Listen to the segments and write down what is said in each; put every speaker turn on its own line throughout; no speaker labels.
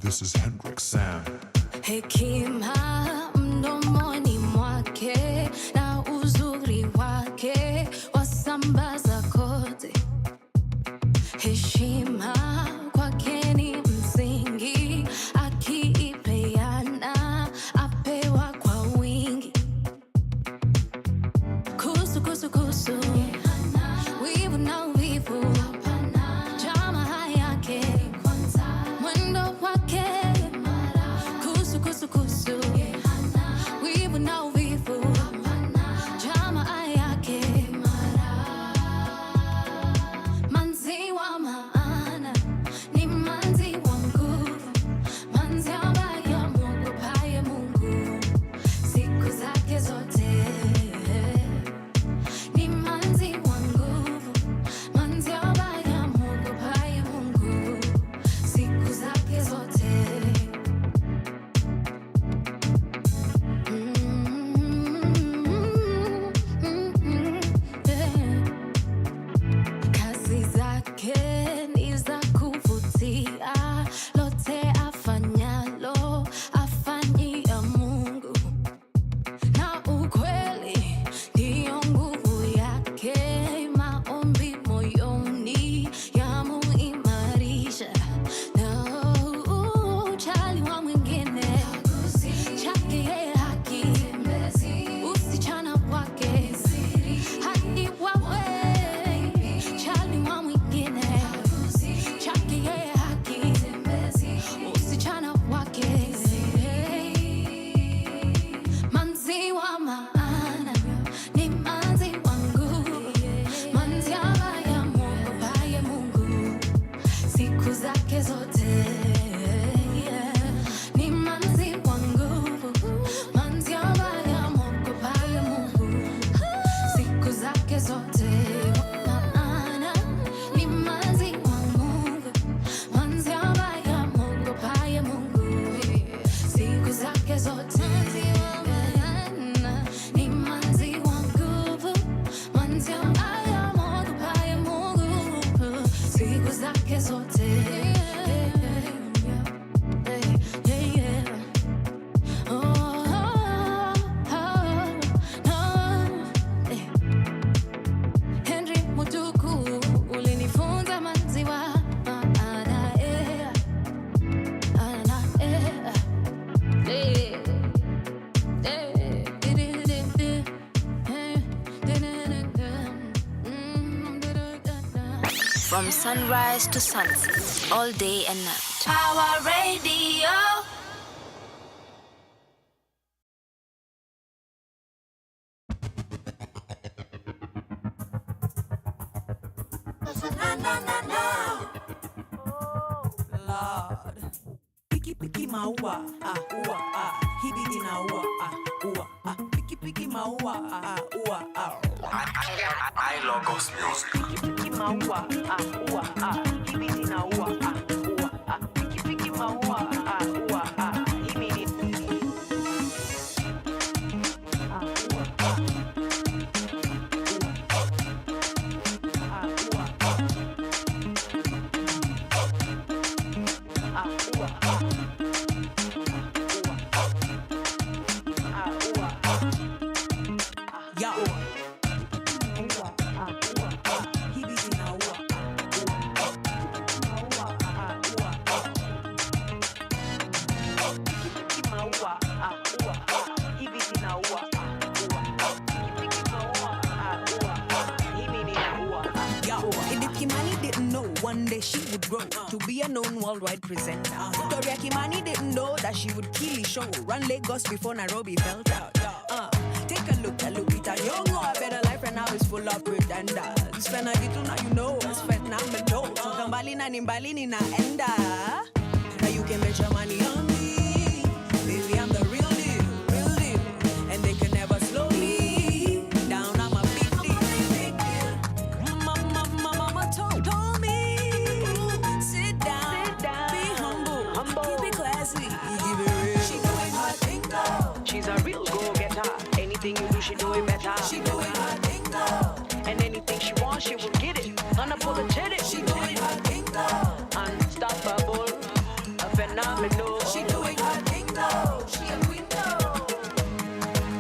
This is Hendrix Sound.
Hekima mdomoni mwake na uzuri wake wasambaza kote. Heshima kwake ni msingi, akiipeana apewa kwa wingi. Kusu kusu kusu, wivu na wivu, jamaa yake mwendo wake. Kusu kusu kusu, wivu na wivu, jamaa yake. Manzi wa maana ni manzi wa nguvu, manzi ambaye amwogopaye Mungu siku zake zote. Ni manzi wa nguvu, manzi ambaye amwogopaye Mungu siku zake zote. Kazi zake ni za kuvutia, lote afanyalo afanyia Mungu, na ukweli ndiyo nguvu yake. Maombi moyoni yamuimarisha, na ujali wa mwingine chake yeye haki, usichana wake hadi wawe. Jali wa mwingine chake yeye haki, usichana wake. Manzi wa maana ni manzi wa nguvu, manzi ambaye amwogopaye Mungu siku zake zote. Ni manzi wa nguvu, manzi ambaye amwogopaye Mungu siku zake zote. Maana ni manzi wa Mungu, manzi ambaye amwogopaye Mungu siku zake zote. Ni manzi wa nguvu, manzi ambaye amwogopaye Mungu siku zake zote. Henry Mutuku ulinifunza manzi wa maana,
From sunrise to sunset, all day and night.
Power Radio.
Lord. Piki piki maua, ua, hibidi na ua, piki piki maua, ua,
I Logos Music.
piki piki maua, ua, hibidi na ua, piki piki maua, ua, hibidi. One day she would grow to be a known worldwide presenter. Victoria Kimani didn't know that she would kill the show, run Lagos before Nairobi felt out. Take a look at Lupita Nyong'o, a better life right now is full of pretenders. Spend a little now you know, spend now me know. Tukambali na nimbali ni naenda. Now you can bet your money on me, baby I'm the real deal, and they can never slow me down. I'm a big deal. Mama told me sit down. She's a real go-getter. Anything you do, she do it better. She doing her thing now. And anything she wants, she will get it. Unapologetic. She doing her thing now. Unstoppable. A phenomenal. She doing her thing now. She a queen now.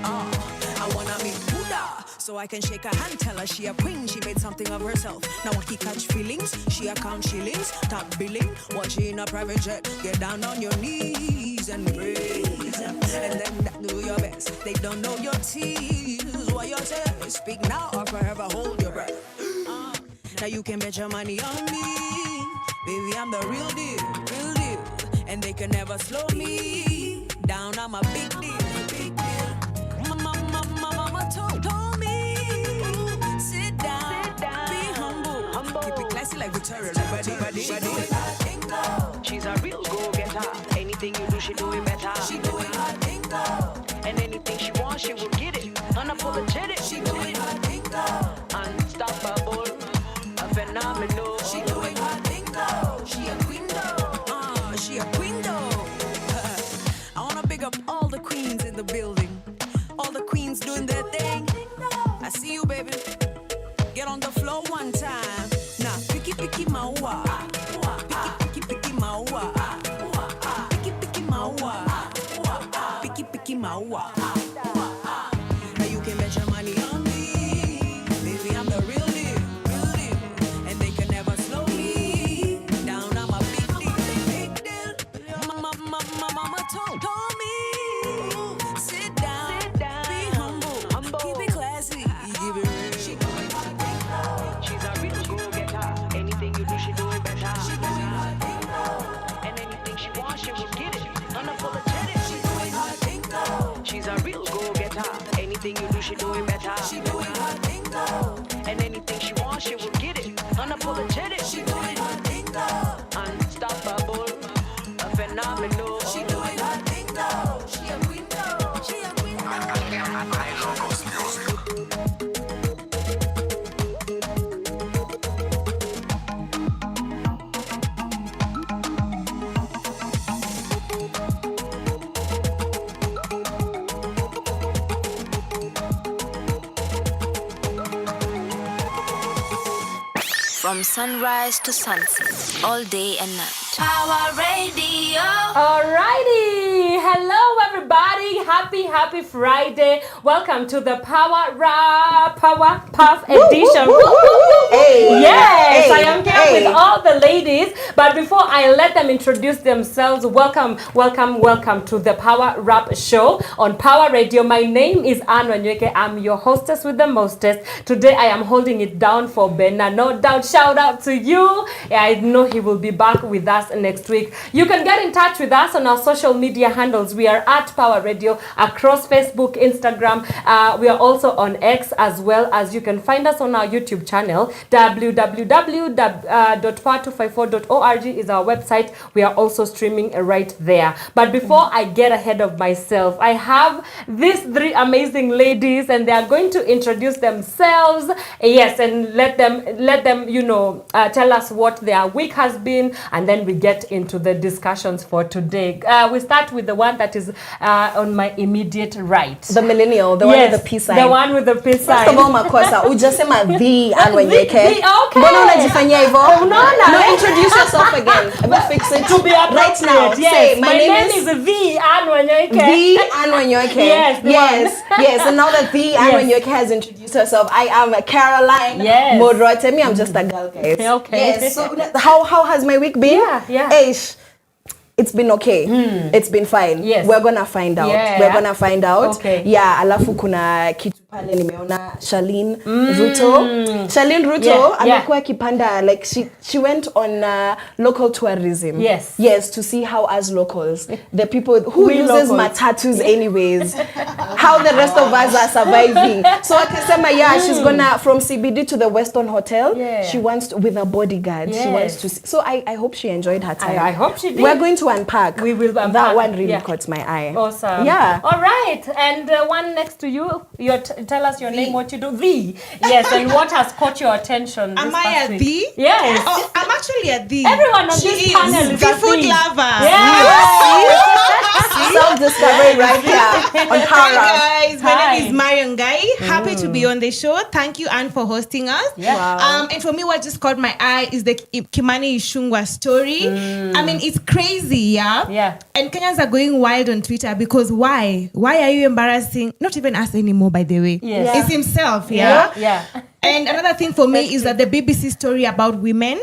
I wanna meet Buddha, so I can shake her hand, tell her she a queen, she made something of herself. Now when he catch feelings, she account shillings, top billing, while she in a private jet. Get down on your knees and praise, and then do your best. They don't know your tears, what you say. Speak now or forever hold your breath. Now you can bet your money on me, baby, I'm the real deal, and they can never slow me down. I'm a big deal. Mama told me, sit down, be humble, keep it classy like Victoria. She doing her thing now. She's a real go-getter. Anything you do, she do it better. She doing her thing now. And anything she wants, she will get it. Unapologetic. She doing her thing now. Unstoppable, a phenomenal. She doing her thing now. She a queen though. She a queen though. I wanna big up all the queens in the building. All the queens doing their thing. I see you, baby. Get on the floor one time. Now, picky maua. Picky maua. Picky maua. Picky maua. Now you can bet your money on me, baby. I'm the real deal, and they can never slow me down. I'm a big deal. Mama told me, sit down, be humble, keep it classy, give it real. She doing her thing now. She's a real go-getter. Anything you do, she do it better. She doing her thing now. And anything she wants, she will get it. Unapologetic. She doing her thing now. She's a real go-getter. Anything you do, she do it better. She doing her thing now. And anything she wants, she will get it. Unapologetic. She doing her thing now. Unstoppable, a phenomenal. She doing her thing now. She a queen now. She a queen now.
I logos music.
From sunrise to sunset, all day and night.
Power Radio.
Alrighty, hello everybody. Happy Friday. Welcome to the Power Puff edition.
Hey,
yes,
hey,
I am here with all the ladies. But before I let them introduce themselves, welcome to the Power Rap Show on Power Radio. My name is Wanyoike. I'm your hostess with the mostest. Today I am holding it down for Benna. No doubt, shout out to you. I know he will be back with us next week. You can get in touch with us on our social media handles. We are at Power Radio across Facebook, Instagram. We are also on X, as well as you can find us on our YouTube channel. www.power254.org is our website. We are also streaming right there. But before I get ahead of myself, I have these three amazing ladies, and they are going to introduce themselves. Yes, and let them tell us what their week has been, and then we get into the discussions for today. We start with the one that is on my immediate right.
The millennial, the one with the peace sign.
The one with the peace sign.
First of all, makosa, ujasema the Wanyoike.
Okay.
Mbona unajifanyia hivyo?
No,
introduce yourself again. Fix it.
To be
right now.
Yes.
Say, my name
is the Wanyoike.
The Wanyoike. Yes. And now that the Wanyoike has introduced herself, I am Caroline Murote. Me, I'm just a girl, guys.
Okay.
Yes. So how has my week been?
Yeah.
Eish. It's been okay. It's been fine.
Yes.
We're gonna find out.
Okay.
Yeah, alafu kuna kitu pale nimeona Charlene Ruto amekuwa kipanda, like she went on local tourism. Yes, to see how as locals, the people who uses matatus anyways, how the rest of us are surviving. So akasema she's gonna from CBD to the Weston Hotel. She wants to, with a bodyguard. She wants to see. So I hope she enjoyed her time.
I hope she did.
We're going to to unpack.
We will unpack.
That one really caught my eye.
Awesome.
Yeah.
All right. And one next to you. Tell us your name, what you do. V. Yes. And what has caught your attention?
Am I a V?
Yes.
Oh, I'm actually a V.
Everyone on this panel is
the
a
food
V.
lover.
Self-discovery right here on Power.
Hi guys, my
Hi.
name is Marion Ngayi. Happy to be on the show. Thank you, Anne, for hosting us.
Yeah.
Wow.
And for me, what just caught my eye is the Kimani Ichung'wah story. I mean, it's crazy, yeah?
Yeah.
And Kenyans are going wild on Twitter because why? Why are you embarrassing? Not even us anymore, by the way.
Yes.
It's himself, yeah?
Yeah.
And another thing for me is that the BBC story about women,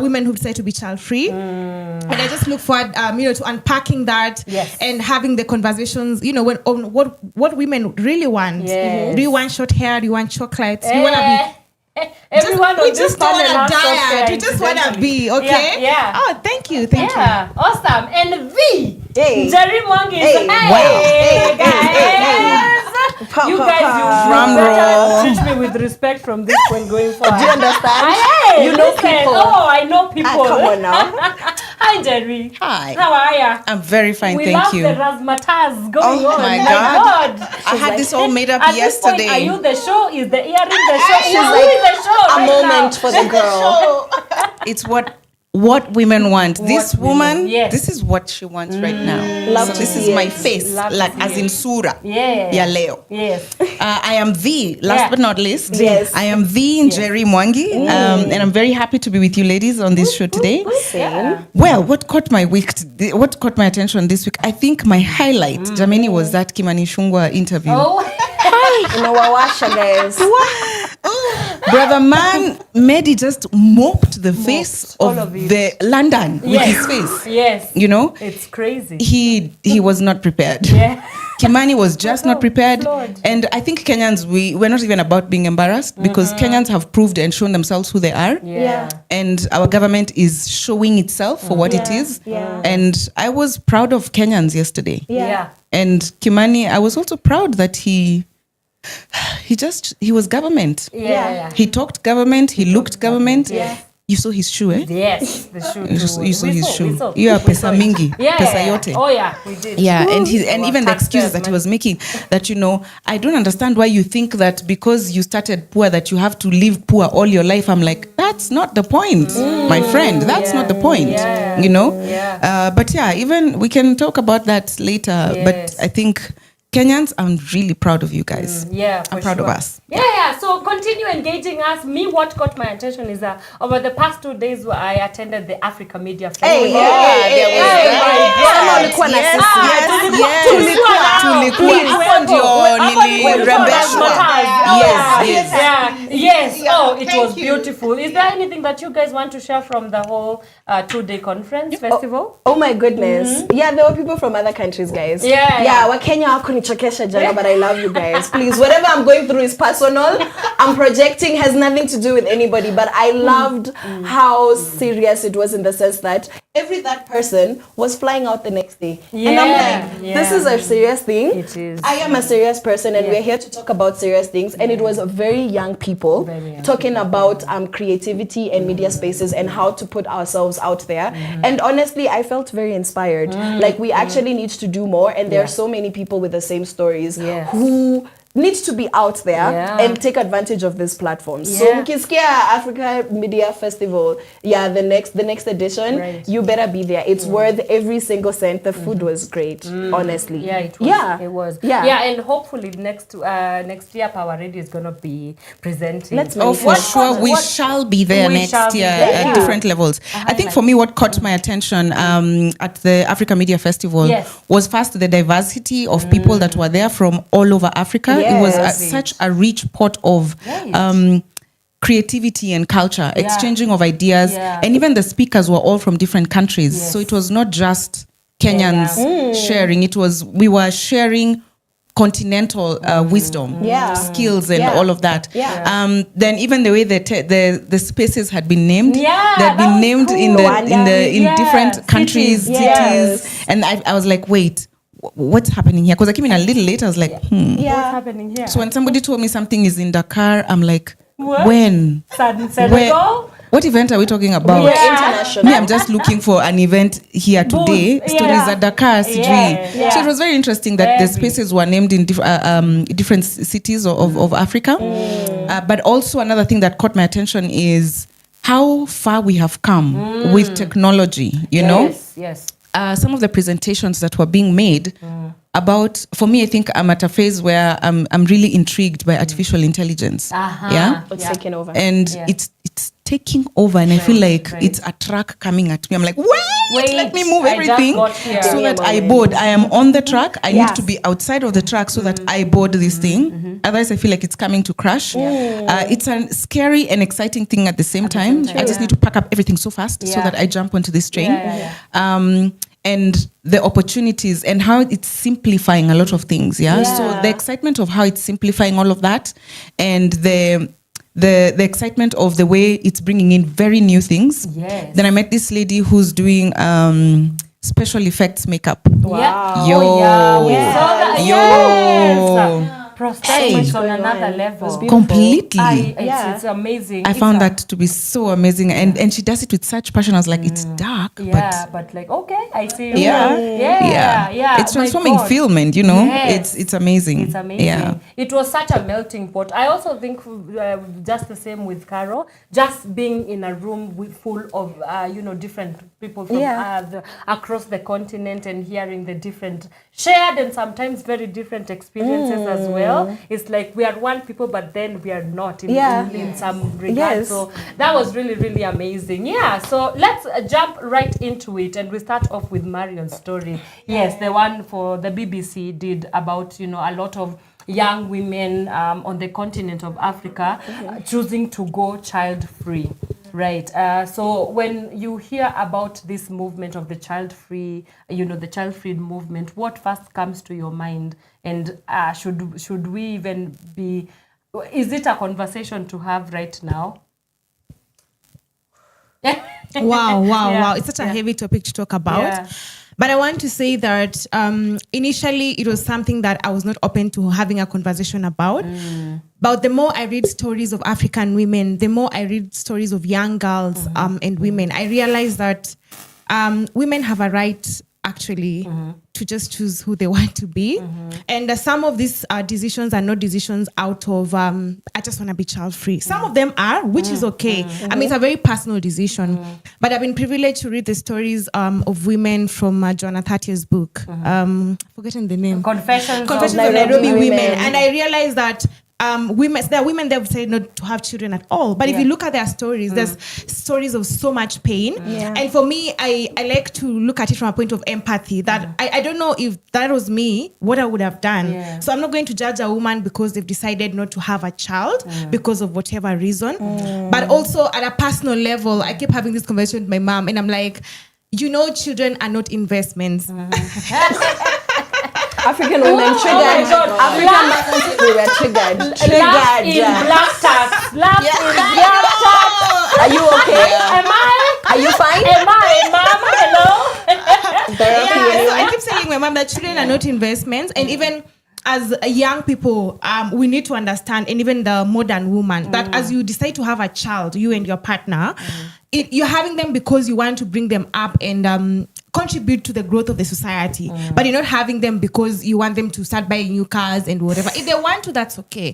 women who decide to be child-free. And I just look forward, to unpacking that and having the conversations, on what women really want.
Yes.
Do you want short hair? Do you want chocolates? Do you want to be...
Everyone
we
on this
just don't
panel
want to
has
diet. We just want to be, okay?
Yeah.
Oh, thank you. Thank you.
Yeah. Awesome. And V.
Hey.
Njeri Mwangi.
Hey.
Hey, guys. You guys, you better treat me with respect from this point going forward.
Do you understand?
Hey,
You know
listen.
people.
Oh, I know people.
Come on now.
Hi, Njeri.
Hi.
How are ya?
I'm very fine,
We
thank
love
you.
the razzmatazz going
Oh
on.
my
God.
I had this all made up
At this point,
yesterday.
are you the show? Is the earring the show?
She's
Who
like,
is the show
a
right
moment
now?
for the girl.
It's what women want. This woman,
yes.
this is what she wants right now.
Love
So
to
this
see
is my
it.
face,
Love to
like
see
as
it.
in Sura.
Yeah.
Ya leo.
Yes.
I am the, last but not least,
Yes.
I am the Njeri Mwangi. And I'm very happy to be with you ladies on this show today.
Yeah.
Well, what caught my attention this week? I think my highlight, Jameni, was that Kimani Ichung'wah interview.
Oh.
Unawawasha, guys.
Brother man, Medi just mopped the face
all
of
of it.
the London with
Yes.
his face.
Yes.
You know,
It's crazy.
he was not prepared.
Yeah.
Kimani was just not prepared.
Lord.
And I think Kenyans, we're not even about being embarrassed because Kenyans have proved and shown themselves who they are.
Yeah.
And our government is showing itself for what it is.
Yeah.
And I was proud of Kenyans yesterday.
Yeah.
And Kimani, I was also proud that he was government.
Yeah.
He talked government, he looked government.
Yeah.
You saw his shoe, eh?
Yes, the shoe.
You saw his shoe.
We saw.
You are pesa mingi,
Yeah.
pesa yote.
Oh yeah, we did.
Yeah, and
Our
even the
taxpayers,
excuses that he was making, that I don't understand why you think that because you started poor that you have to live poor all your life. I'm like, that's not the point, my friend. That's not the point.
Yeah. Yeah.
But yeah, even we can talk about that later.
Yes.
But I think Kenyans, I'm really proud of you guys.
Yeah,
I'm proud of us.
Yeah. So continue engaging us. Me, what caught my attention is over the past 2 days where I attended the Africa Media Festival. Yes. Oh, it was beautiful. Is there anything that you guys want to share from the whole 2-day conference festival?
Oh my goodness. Yeah, there were people from other countries, guys.
Yeah.
Wakenya hakunichokesha jana, but I love you guys. Please, whatever I'm going through is personal. I'm projecting, has nothing to do with anybody, but I loved how serious it was in the sense that that person was flying out the next day. And I'm like, this is a serious thing.
It is.
I am a serious person and we're here to talk about serious things. And it was very young people talking about creativity and media spaces and how to put ourselves out there. And honestly, I felt very inspired. Like we actually need to do more. And there are so many people with the same stories who needs to be out there and take advantage of this platform. So mkisikia Africa Media Festival, the next edition, you better be there. It's worth every single cent. The food was great, honestly.
Yeah, it was. It was. Yeah, and hopefully next year Power Radio is gonna be presenting.
For sure, we shall be there next year at different levels. I think for me, what caught my attention at the Africa Media Festival was first the diversity of people that were there from all over Africa. It was such a rich pot of creativity and culture, exchanging of ideas, and even the speakers were all from different countries. So it was not just Kenyans sharing; we were sharing continental wisdom, skills, and all of that. Then even the way the spaces had been named, they had been named in different countries, cities, and I was like, wait. What's happening here? Because I came in a little late. I was like,
what's happening here?
So when somebody told me something is in Dakar, I'm like,
what?
when?
Senegal?
What event are we talking about?
We're international.
Me, I'm just looking for an event here today. Stories at Dakar, CG. So it was very interesting that the spaces were named in different cities of Africa. But also another thing that caught my attention is how far we have come with technology, you know?
Yes.
Some of the presentations that were being made about, for me, I think I'm at a phase where I'm really intrigued by artificial intelligence.
It's taking over.
And it's taking over, and I feel like it's a truck coming at me. I'm like, wait, let me move everything so that I board. I am on the track. I need to be outside of the track so that I board this thing. Otherwise, I feel like it's coming to crash. It's a scary and exciting thing at the same time. I just need to pack up everything so fast so that I jump onto this train. And the opportunities and how it's simplifying a lot of things. So the excitement of how it's simplifying all of that, and the excitement of the way it's bringing in very new things. Then I met this lady who's doing special effects makeup.
Wow.
Yo.
We saw that. Prosthetics on another level.
Completely.
It's amazing.
I found that to be so amazing. And she does it with such passion. I was like, it's dark.
But like, okay, I see.
It's transforming film, and it's amazing.
It's amazing. It was such a melting pot. I also think just the same with Carol, just being in a room full of different people from across the continent, and hearing the different shared and sometimes very different experiences as well. It's like we are one people, but then we are not in some regard. So that was really, really amazing. So let's jump right into it, and we start off with Marion's story. Yes, the one for the BBC did about a lot of young women on the continent of Africa choosing to go child-free. Right. So when you hear about this movement of the child-free, the child-free movement, what first comes to your mind? And should we even be? Is it a conversation to have right now?
Wow! It's such a heavy topic to talk about. But I want to say that initially it was something that I was not open to having a conversation about. But the more I read stories of African women, the more I read stories of young girls and women, I realize that women have a right actually to just choose who they want to be. And some of these decisions are not decisions out of, I just want to be child-free. Some of them are, which is okay. I mean, it's a very personal decision. But I've been privileged to read the stories of women from Joanna Thatcher's book. Forgetting the name.
Confessions
of Nairobi Women. And I realized that there are women that would say not to have children at all. But if you look at their stories, there's stories of so much pain. And for me, I like to look at it from a point of empathy, that I don't know if that was me, what I would have done. So I'm not going to judge a woman because they've decided not to have a child because of whatever reason. But also at a personal level, I keep having this conversation with my mom, and I'm like, children are not investments.
African women triggered. African mothers, we were triggered.
Laugh in black tax. Laugh in black tax.
Are you okay?
Am I?
Are you fine?
Am I, Mom? Hello?
So I keep telling my mom that children are not investments, and even as young people, we need to understand, and even the modern woman, that as you decide to have a child, you and your partner, you're having them because you want to bring them up and contribute to the growth of the society. But you're not having them because you want them to start buying new cars and whatever. If they want to, that's okay.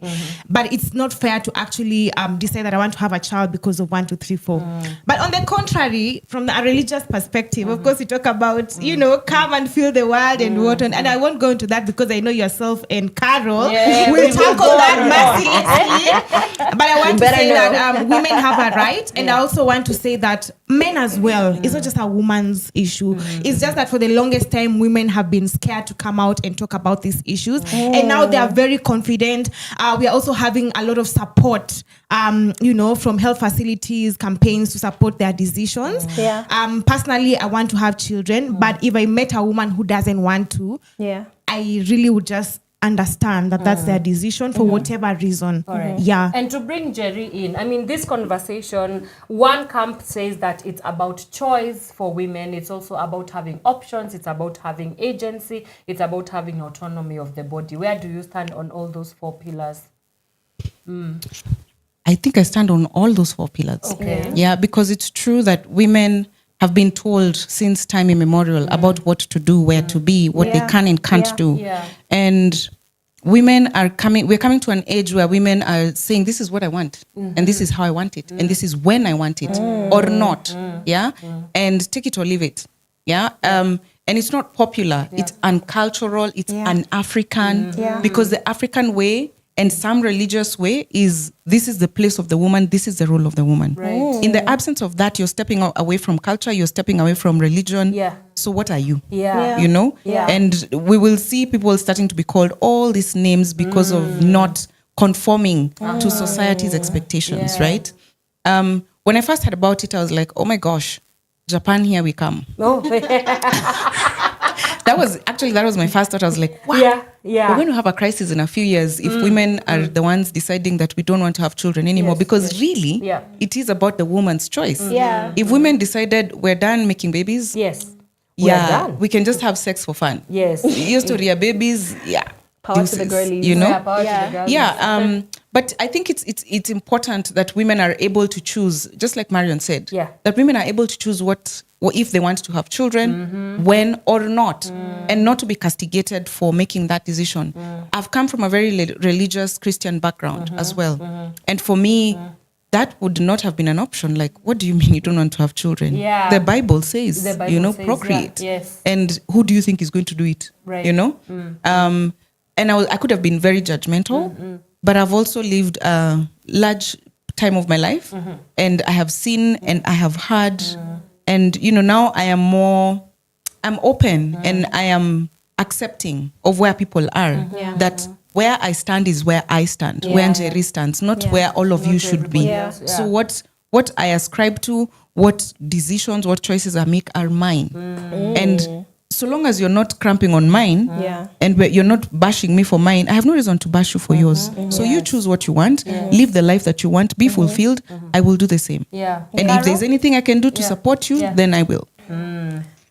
But it's not fair to actually decide that I want to have a child because of 1, 2, 3, 4. But on the contrary, from a religious perspective, of course, we talk about, come and feel the world and what. And I won't go into that because I know yourself and Carol will tackle that mercilessly. But I want to say that women have a right. And I also want to say that men as well, it's not just a woman's issue. It's just that for the longest time, women have been scared to come out and talk about these issues. And now they are very confident. We are also having a lot of support, from health facilities, campaigns to support their decisions. Personally, I want to have children. But if I met a woman who doesn't want to, I really would just understand that that's their decision for whatever reason.
And to bring Njeri in, I mean, this conversation, one camp says that it's about choice for women. It's also about having options. It's about having agency. It's about having autonomy of the body. Where do you stand on all those 4 pillars?
I think I stand on all those 4 pillars.
Okay.
Yeah, because it's true that women have been told since time immemorial about what to do, where to be, what they can and can't do.
Yeah.
And we're coming to an age where women are saying, this is what I want, and this is how I want it, and this is when I want it, or not. Yeah. And take it or leave it. Yeah. And it's not popular. It's uncultural. It's un-African, because the African way and some religious way is, this is the place of the woman, this is the role of the woman.
Right.
In the absence of that, you're stepping away from culture, you're stepping away from religion.
Yeah.
So what are you?
Yeah.
You know?
Yeah.
And we will see people starting to be called all these names because of not conforming to society's expectations, right? When I first heard about it, I was like, oh my gosh, Japan, here we come.
Oh.
That was my first thought. I was like, wow.
Yeah.
We're going to have a crisis in a few years if women are the ones deciding that we don't want to have children anymore. Because really, it is about the woman's choice.
Yeah.
If women decided we're done making babies,
we're done.
we can just have sex for fun.
Yes.
Your story, your babies,
Power to the girlies.
You know?
Yeah, power to the girlies.
Yeah. But I think it's important that women are able to choose, just like Marion said, that women are able to choose what if they want to have children, when or not, and not to be castigated for making that decision. I've come from a very religious Christian background as well. And for me, that would not have been an option. Like, what do you mean you don't want to have children?
Yeah.
The Bible says,
says,
procreate.
Yes.
And who do you think is going to do it?
Right.
You know? And I could have been very judgmental, but I've also lived a large time of my life, and I have seen and I have heard, and now I'm open and I am accepting of where people are. That where I stand is where I stand, where Njeri stands, not where all of you should be. So what I ascribe to, what decisions, what choices I make are mine. And so long as you're not cramping on mine and you're not bashing me for mine, I have no reason to bash you for yours. So you choose what you want, live the life that you want, be fulfilled. I will do the same.
Yeah.
And if there's anything I can do to support you, then I will.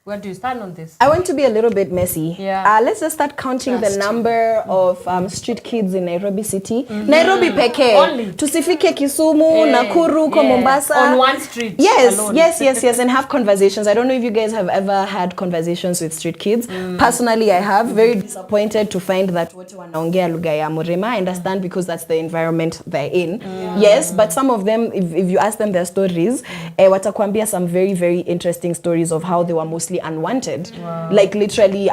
Where do you stand on this?
I want to be a little bit messy. Let's just start counting the number of street kids in Nairobi city. Nairobi peke.
Only.
Tusifike Kisumu, Nakuru, Mombasa.
On one street.
Yes,
alone.
yes, and have conversations. I don't know if you guys have ever had conversations with street kids. Personally, I have. Very disappointed to find that wote wanaongea lugha ya Murema. I understand because that's the environment they're in. Yes, but some of them, if you ask them their stories, watakwambia some very, very interesting stories of how they were mostly unwanted. Like literally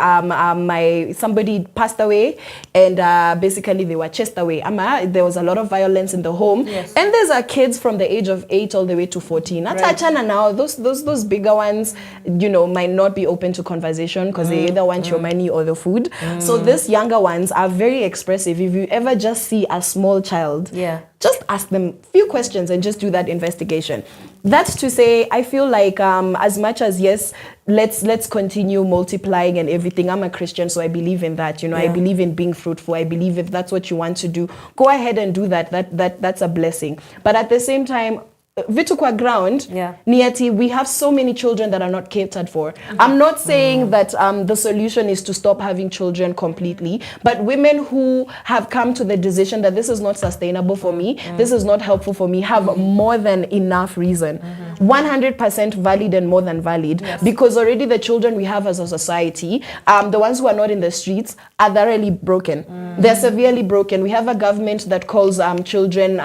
somebody passed away and basically they were chased away. There was a lot of violence in the home, and there's kids from the age of 8 all the way to 14. Now those bigger ones might not be open to conversation because they either want your money or the food. So these younger ones are very expressive. If you ever just see a small child, just ask them a few questions and just do that investigation. That's to say, I feel like as much as yes, let's continue multiplying and everything. I'm a Christian, so I believe in that. I believe in being fruitful. I believe if that's what you want to do, go ahead and do that. That's a blessing. But at the same time, vitu kwa ground, niati, we have so many children that are not catered for. I'm not saying that the solution is to stop having children completely, but women who have come to the decision that this is not sustainable for me, this is not helpful for me, have more than enough reason. 100% valid and more than valid, because already the children we have as a society, the ones who are not in the streets, are thoroughly broken. They're severely broken. We have a government that calls children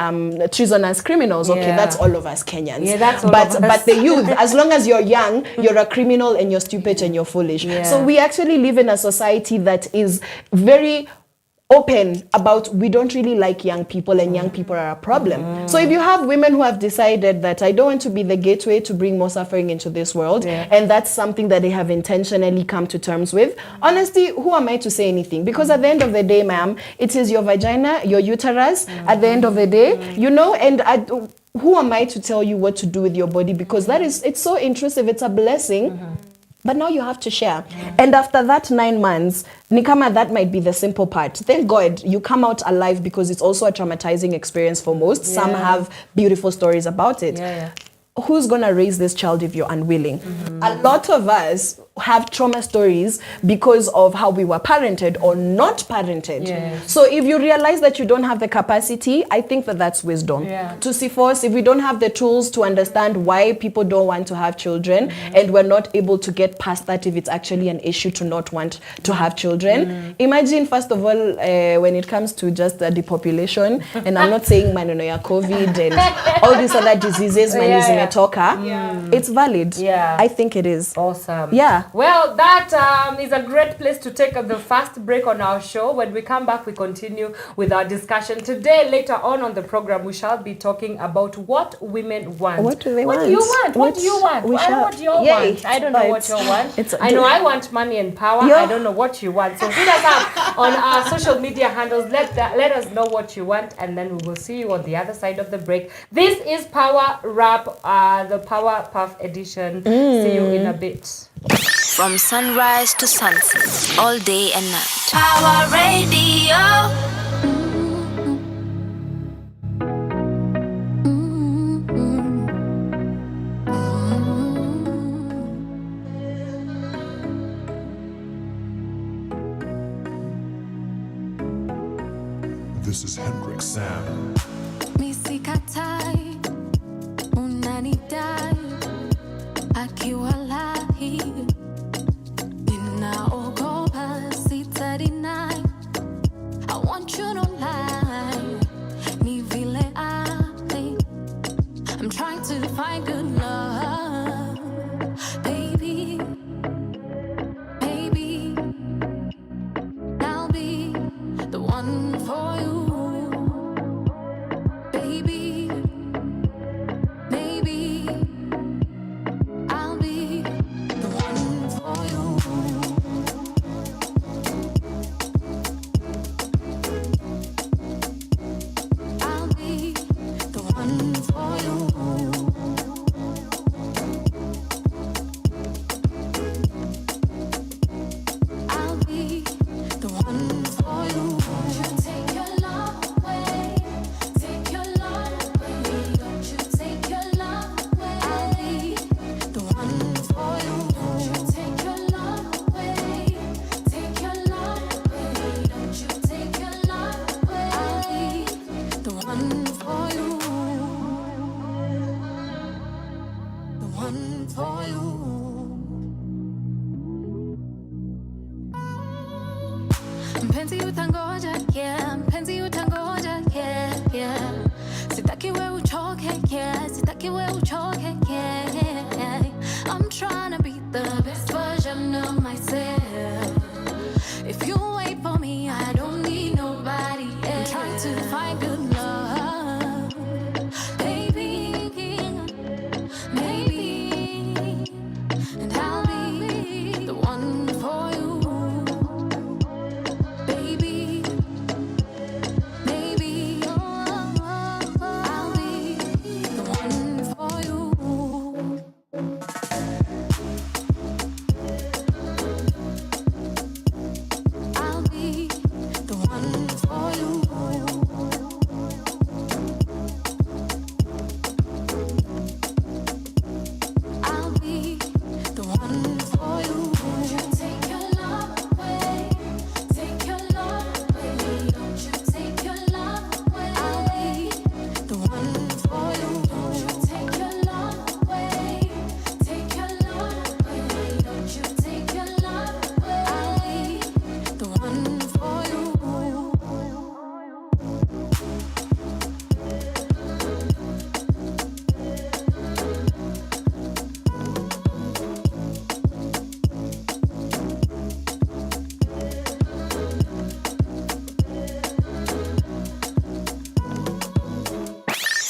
treasonous criminals. Okay, that's all of us Kenyans.
Yeah, that's all
but
of us.
But the youth, as long as you're young, you're a criminal and you're stupid and you're foolish. So we actually live in a society that is very open about we don't really like young people and young people are a problem. So if you have women who have decided that I don't want to be the gateway to bring more suffering into this world, and that's something that they have intentionally come to terms with, honestly, who am I to say anything? Because at the end of the day, ma'am, it is your vagina, your uterus, at the end of the day, and who am I to tell you what to do with your body? Because it's so intrusive, it's a blessing. But now you have to share. And after that 9 months, Nikama, that might be the simple part. Thank God you come out alive because it's also a traumatizing experience for most. Some have beautiful stories about it. Who's going to raise this child if you're unwilling? A lot of us, have trauma stories because of how we were parented or not parented. So if you realize that you don't have the capacity, I think that's wisdom. To see force, if we don't have the tools to understand why people don't want to have children, and we're not able to get past that if it's actually an issue to not want to have children. Imagine, first of all, when it comes to just the depopulation, and I'm not saying mananoia, COVID, and all these other diseases, it's valid. I think it is.
Awesome.
Yeah.
Well, that is a great place to take the first break on our show. When we come back, we continue with our discussion. Today, later on the program, we shall be talking about what women want.
What do they want?
What do you want? What do you want? I know what you want. I don't know what you want. I know I want money and power. I don't know what you want. So hit us up on our social media handles. Let us know what you want, and then we will see you on the other side of the break. This is Power Rap, the Power Puff edition. See you in a bit.
From sunrise to sunset, all day and night.
Power Radio.
This is Hendrix Sam.
Misikatai, unanidai, akiwalahi, ninaogopa sitadinai. I want you to lie, ni vile I'm trying to find good love, baby, baby. I'll be the one for you. I'm trying to be the best version of myself. If you wait for me, I don't need nobody else. I'm trying to find good love, baby, maybe, and I'll be the one for you, baby, maybe, I'll be the one for you.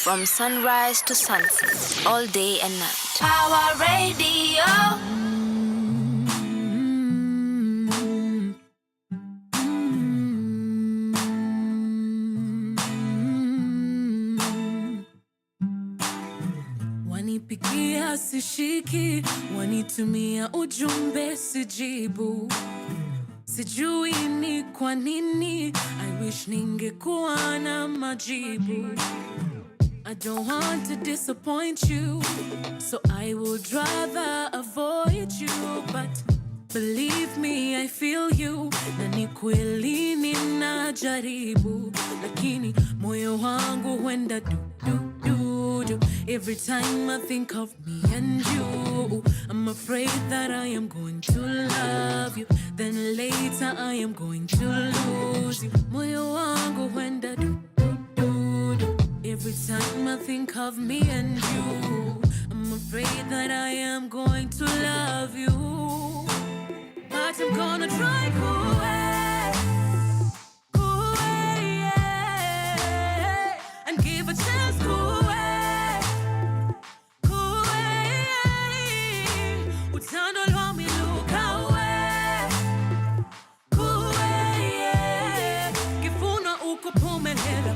From sunrise to sunset, all day and night.
Power Radio. Wanipigia sishiki, wanitumia ujumbe sijibu. Sijui ni kwa nini, I wish ningekuwa na majibu. I don't want to disappoint you, so I would rather avoid you. But Believe me, I feel you. Na ni kweli ninajaribu, lakini moyo wangu huenda du. Every time I think of me and you, I'm afraid that I am going to love you. Then later I am going to lose you. Moyo wangu huenda du. Every time I think of me and you, I'm afraid that I am going to love you. But I'm gonna try and give a chance Utando lwa miluka Kifuna ukupumelela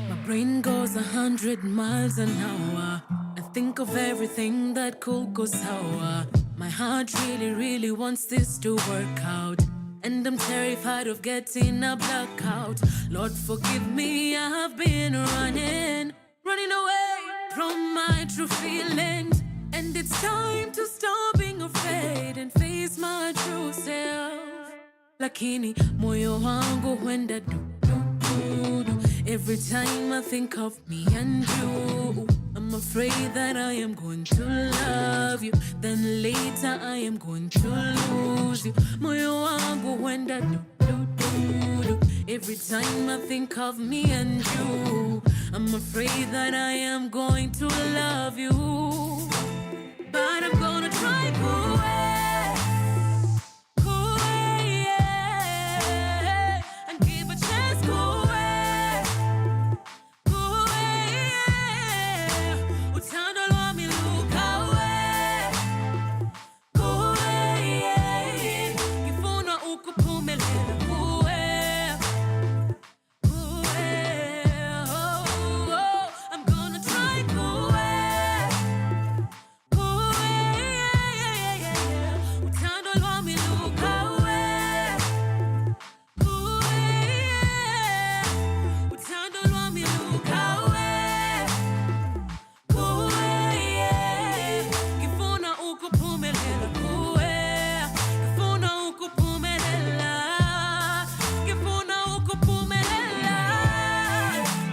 My brain goes 100 miles an hour. I think of everything that could go sour. My heart really wants this to work out, and I'm terrified of getting a blackout. Lord, forgive me, I have been running away from my true feelings. And it's time to stop being afraid and face my true self. Lakini moyo wangu huenda du. Every time I think of me and you, I'm afraid that I am going to love you. Then later I am going to lose you. Moyo wangu huenda du. Every time I think of me and you, I'm afraid that I am going to love you. But I'm gonna try and give a chance Utando lwa miluka Kifuna ukupumelela I'm gonna try Utando lwa miluka Utando lwa miluka Kifuna ukupumelela Kifuna ukupumelela Kifuna ukupumelela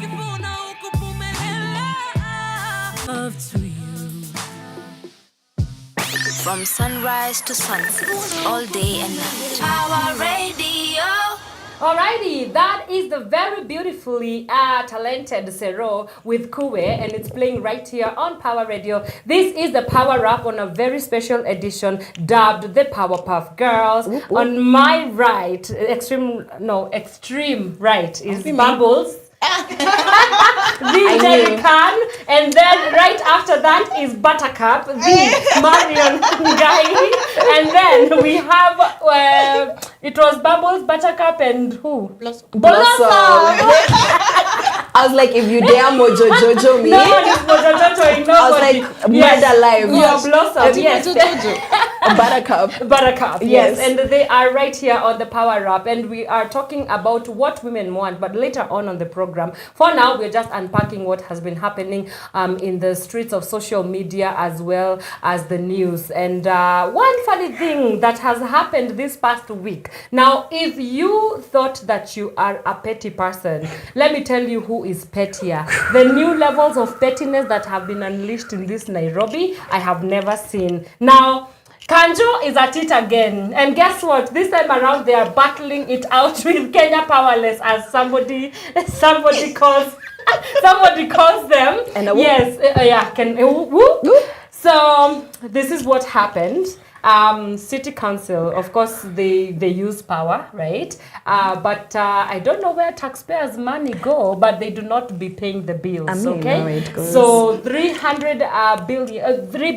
Kifuna ukupumelela Love to you.
From sunrise to sunset, all day and night. Power Radio.
Alrighty, that is the very beautifully talented Sero with Kuwe, and it's playing right here on Power Radio. This is the Power Up on a very special edition dubbed the Powerpuff Girls. Ooh. On my right, extreme right is Bubbles. The Njeri can, and then right after that is Buttercup, the Marion Ngayi, and then we have it was Bubbles, Buttercup, and who? Blossom.
I was like, if you dare Mojo Jojo me.
No one is Mojo Jojo.
I was like, mad alive.
You're Blossom. Yes. Buttercup. Yes. And they are right here on the Power Up, and we are talking about what women want, but later on the program. For now, we're just unpacking what has been happening in the streets of social media as well as the news. And one funny thing that has happened this past week. Now, if you thought that you are a petty person, let me tell you who is pettier. The new levels of pettiness that have been unleashed in this Nairobi, I have never seen. Now, Kanjo is at it again. And guess what? This time around, they are battling it out with Kenya Powerless, as somebody calls them. And So this is what happened. City Council, of course, they use power, right? But I don't know where taxpayers' money go, but they do not be paying the bills, okay? So 3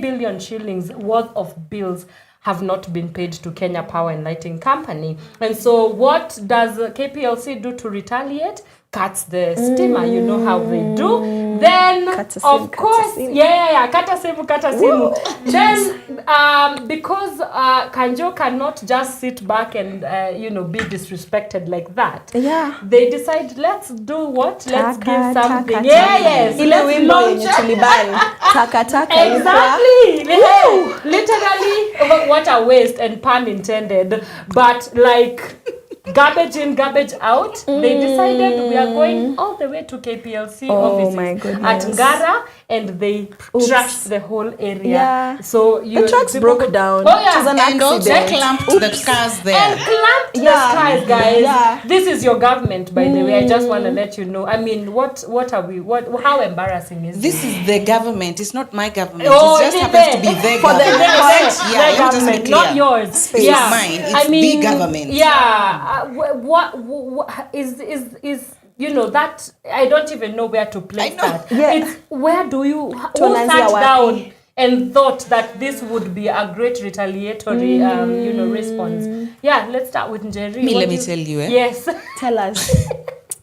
billion shillings worth of bills have not been paid to Kenya Power and Lighting Company. And so what does KPLC do to retaliate? cuts the steamer. You know how they do. Then, of course, kata simu. Then, because Kanjo cannot just sit back and, be disrespected like that. Yeah. They decide, let's do what? Let's give something. Yes.
Ile wimbo yenye tuliban. Taka.
Exactly. Literally, what a waste, and pun intended. But like... garbage in, garbage out. They decided we are going all the way to KPLC offices at Ngara, and they trashed the whole area. Yeah. So
the trucks broke down.
Oh yeah,
it was an accident.
They clamped the cars there.
And clamped the cars, guys. Yeah. This is your government, by the way. I just want to let you know. I mean, what are we? How embarrassing is
this? This is the government. It's not my government.
Oh,
it just happens to be the
government, not yours.
Space. Yeah. Mine. It's the government.
Yeah. What is that? I don't even know where to place that. Yeah. It's where do you who sat down and thought that this would be a great retaliatory response? Yeah, let's start with Njeri.
Let me tell you.
Yes. Tell us.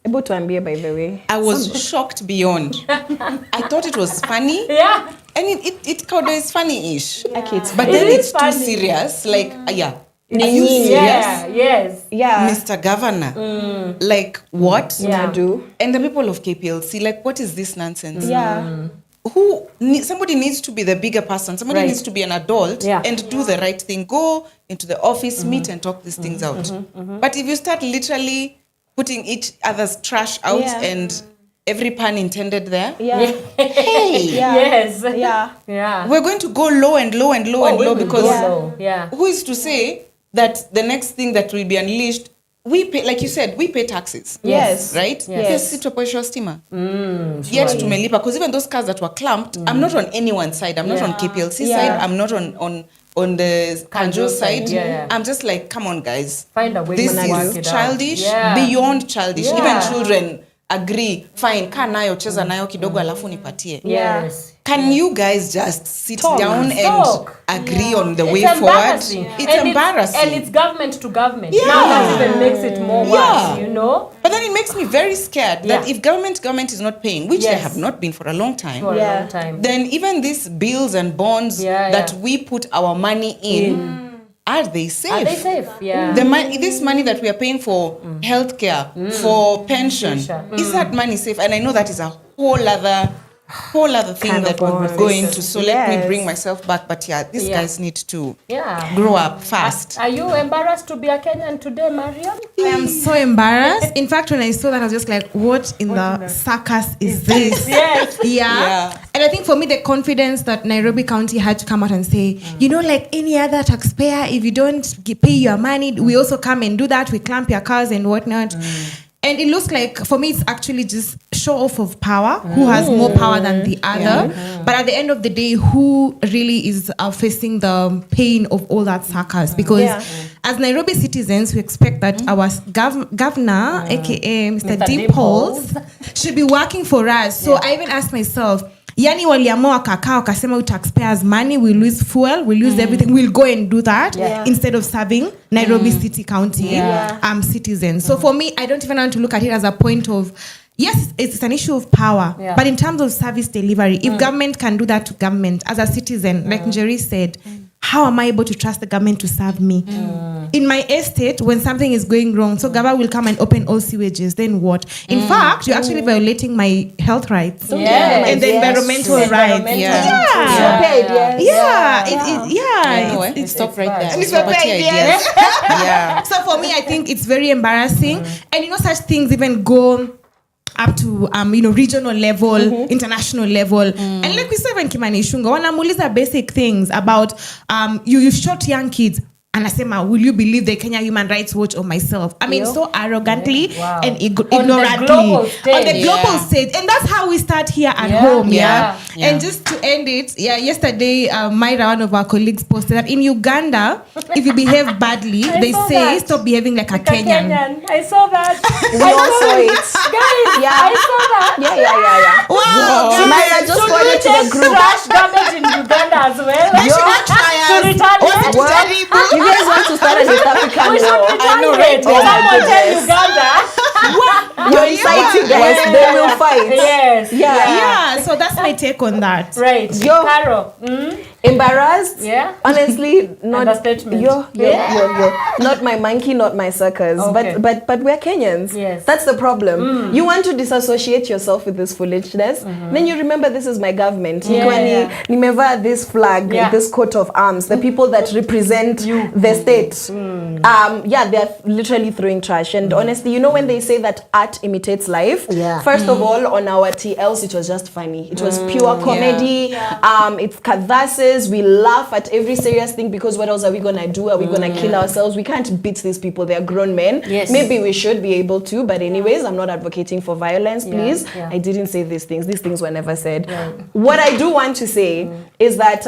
Able to ambia, by the way.
I was shocked beyond. I thought it was funny.
Yeah.
And it kind of is funny-ish.
Yeah. Okay,
but then it's funny. Too serious. Like, Are you serious?
Yes.
Yeah. Mr. Governor. Like, what?
Yeah.
And the people of KPLC, like, what is this nonsense?
Yeah.
Somebody needs to be the bigger person. Somebody needs to be an adult and do the right thing. Go into the office, meet and talk these things out. But if you start literally putting each other's trash out and every pun intended there.
Yeah.
Hey.
Yes.
Yeah.
We're going to go low and low and low and low because who is to say that the next thing that will be unleashed, we pay, like you said, we pay taxes.
Yes.
Right?
Yes.
Yet tumelipa. Because even those cars that were clamped, I'm not on anyone's side. I'm not on KPLC side. I'm not on the Kanjo side. I'm just like, come on, guys.
Find a way.
This is childish, beyond childish. Even children agree, fine, kaa nayo, cheza nayo kidogo alafu nipatie.
Yes.
Can you guys just sit down and agree on the way forward? It's embarrassing.
And it's government to government. Yeah. Now that even makes it more worse,
But then it makes me very scared that if government is not paying, which they have not been for a long time, then even these bills and bonds that we put our money in, are they safe?
Are they safe? Yeah.
This money that we are paying for healthcare, for pension, is that money safe? And I know that is a whole other thing kind that we're going to. So let me bring myself back. But these guys need to grow up fast.
Are you embarrassed to be a Kenyan today, Marion?
I am so embarrassed. In fact, when I saw that, I was just like, what in the circus is this?
Yes.
Yeah. And I think for me, the confidence that Nairobi County had to come out and say, like any other taxpayer, if you don't pay your money, we also come and do that. We clamp your cars and whatnot. And it looks like, for me, it's actually just show off of power, who has more power than the other. But at the end of the day, who really is facing the pain of all that circus? Because as Nairobi citizens, we expect that our governor, aka Mr. Dimples, should be working for us. So I even asked myself, yani waliamua kakaa wakasema taxpayers money, we'll lose fuel, we'll lose everything, we'll go and do that instead of serving Nairobi City County citizens. So for me, I don't even want to look at it as a point of, yes, it's an issue of power, but in terms of service delivery, if government can do that to government, as a citizen, like Njeri said, how am I able to trust the government to serve me? In my estate, when something is going wrong, so government will come and open all sewages, then what? In fact, you're actually violating my health rights and the environmental rights.
It's stop right there.
So for me, I think it's very embarrassing. And such things even go up to regional level, international level. And like we saw in Kimani Ichung'wah, wanamuuliza basic things about you shot young kids. Anasema, will you believe the Kenya Human Rights Watch or myself? I mean, so arrogantly and ignorantly on the global stage. And that's how we start here at home. And just to end it, yesterday, Myra, one of our colleagues, posted that in Uganda, if you behave badly, they say stop behaving like a Kenyan.
I saw that.
We all saw it.
Guys, I saw that.
Wow. So Myra just forwarded to the group.
Trash garbage in Uganda as well.
We should not try us.
You guys want to start an East African war?
I know, right? Someone tell Uganda.
You're inciting guys, they will fight.
Yes.
Yeah, so that's my take on that.
Right. Carol.
Embarrassed?
Yeah.
Honestly, not
Understatement.
you're not my monkey, not my circus.
Okay.
But we're Kenyans.
Yes.
That's the problem. You want to disassociate yourself with this foolishness. Then you remember this is my government. Nimeva this flag, this coat of arms, the people that represent the state. They're literally throwing trash. And honestly, you know when they say that art imitates life? First of all, on our TLs, it was just funny. It was pure comedy. It's catharsis. We laugh at every serious thing because what else are we gonna do? Are we gonna kill ourselves? We can't beat these people. They're grown men.
Yes.
Maybe we should be able to, but anyways, I'm not advocating for violence, please. I didn't say these things. These things were never said. What I do want to say is that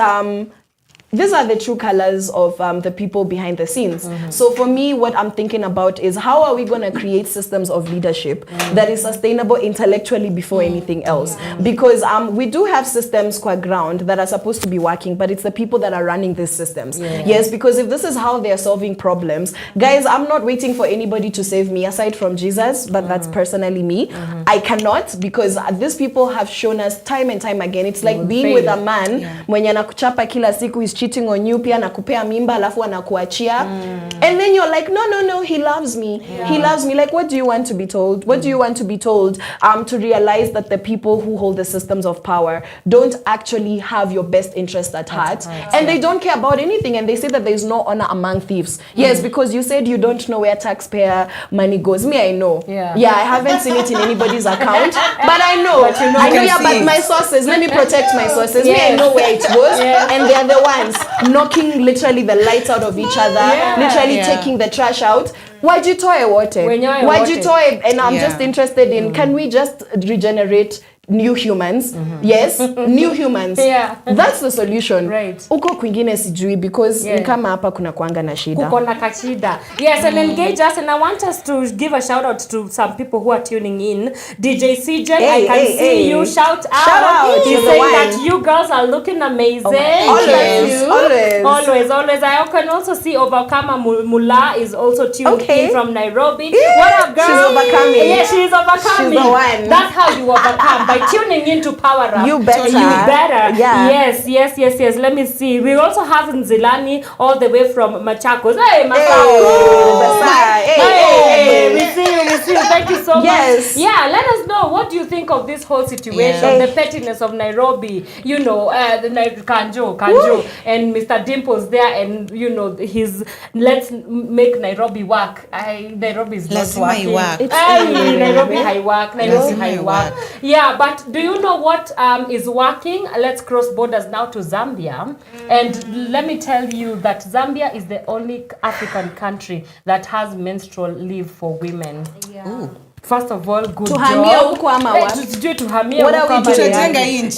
these are the true colors of the people behind the scenes. So for me, what I'm thinking about is how are we going to create systems of leadership that is sustainable intellectually before anything else? Because we do have systems qua ground that are supposed to be working, but it's the people that are running these systems. Yes, because if this is how they're solving problems, guys, I'm not waiting for anybody to save me aside from Jesus, but that's personally me. I cannot, because these people have shown us time and time again. It's like being with a man mwenye anakuchapa kila siku is cheating on you, pia nakupea mimba alafu anakuachia. And then you're like, no, he loves me. He loves me. Like, what do you want to be told? What do you want to be told? To realize that the people who hold the systems of power don't actually have your best interest at heart. And they don't care about anything. And they say that there's no honor among thieves. Yes, because you said you don't know where taxpayer money goes. Me, I know. Yeah, I haven't seen it in anybody's account. But I know. But you know, I know, but my sources, let me protect my sources. Me, I know where it goes. And they're the ones knocking literally the lights out of each other, literally taking the trash out. Why'd you toy water? Why'd you toy? And I'm just interested in, can we just regenerate new humans? Yes, new humans. That's the solution. Right. Uko kwingine sijui because ni kama hapa kuna kuanga na shida.
Kuko na kashida. Yes, and engage us, and I want us to give a shout out to some people who are tuning in. DJ CJ, I can see you. Shout out.
Shout out.
He's saying that you girls are looking amazing. Always. I can also see Overkama Mula is also tuned in from Nairobi. What up, girl?
She's overcoming.
Yeah, she's overcoming.
She's the one.
That's how you overcome, by tuning into Power Up.
You better.
Yes. Let me see. We also have Nzilani all the way from Machakos. Hey, Hey, we see you. Thank you so much. Yeah, let us know, what do you think of this whole situation? The pettiness of Nairobi, you know, the Kanjo, and Mr. Dimples there, and you know, his let's make Nairobi work. Nairobi is not working. Nairobi high work. Yeah, but do you know what is working? Let's cross borders now to Zambia. And let me tell you that Zambia is the only African country that has menstrual leave for women. First of all, good
tuhamia
job.
Huku ama wapi?
Tuhamia
what are we doing?
Tutajenga inchi.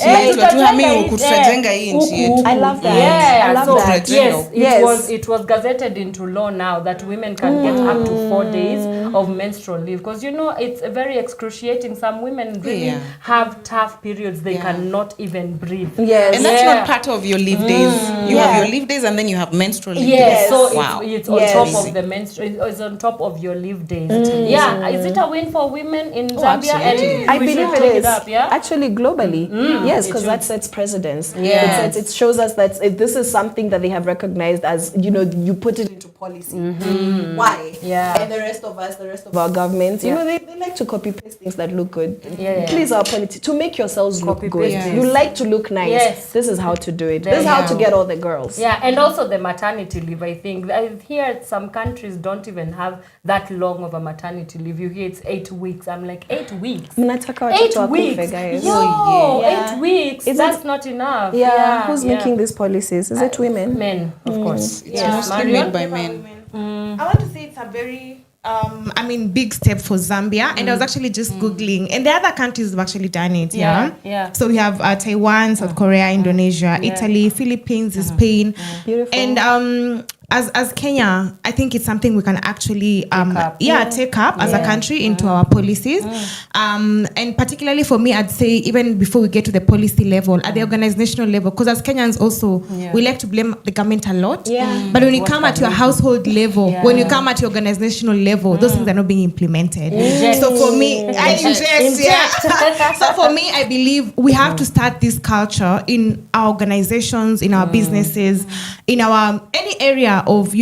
Tutajenga inchi.
I love that.
Yeah,
I love
so
that.
Yes, it was gazetted into law now that women can get up to 4 days of menstrual leave, because you know it's very excruciating. Some women really have tough periods; they cannot even breathe.
Yes,
and that's not part of your leave days. You have your leave days, and then you have menstrual leave days.
So it's on top of the menstrual. It's on top of your leave days. Yeah, is it a win for women in Zambia? And
I believe it is.
Yeah?
Actually, globally, yes, because that sets precedence. It shows us that this is something that they have recognized as, you know, you put it into policy. Why? And the rest of our governments, you know, they like to copy paste things that look good. Please, our politics, to make yourselves look good. You like to look nice. This is how to do it. This is how to get all the girls.
Yeah, and also the maternity leave. I think here some countries don't even have that long of a maternity leave. You hear it's 8 weeks. I'm like, 8 weeks.
8 weeks, guys.
8 weeks. That's not enough.
Who's making these policies? Is it women?
Men, of course.
It's mostly made by men.
I want to say it's a very big step for Zambia, and I was actually just Googling, and the other countries have actually done it. So we have Taiwan, South Korea, Indonesia, Italy, Philippines, Spain.
Beautiful.
And as Kenya, I think it's something we can actually take up as a country into our policies. And particularly for me, I'd say even before we get to the policy level, at the organizational level, because as Kenyans also, we like to blame the government a lot. But when you come at your household level, when you come at your organizational level, those things are not being implemented. So for me, So for me, I believe we have to start this culture in our organizations, in our businesses, in our any area of,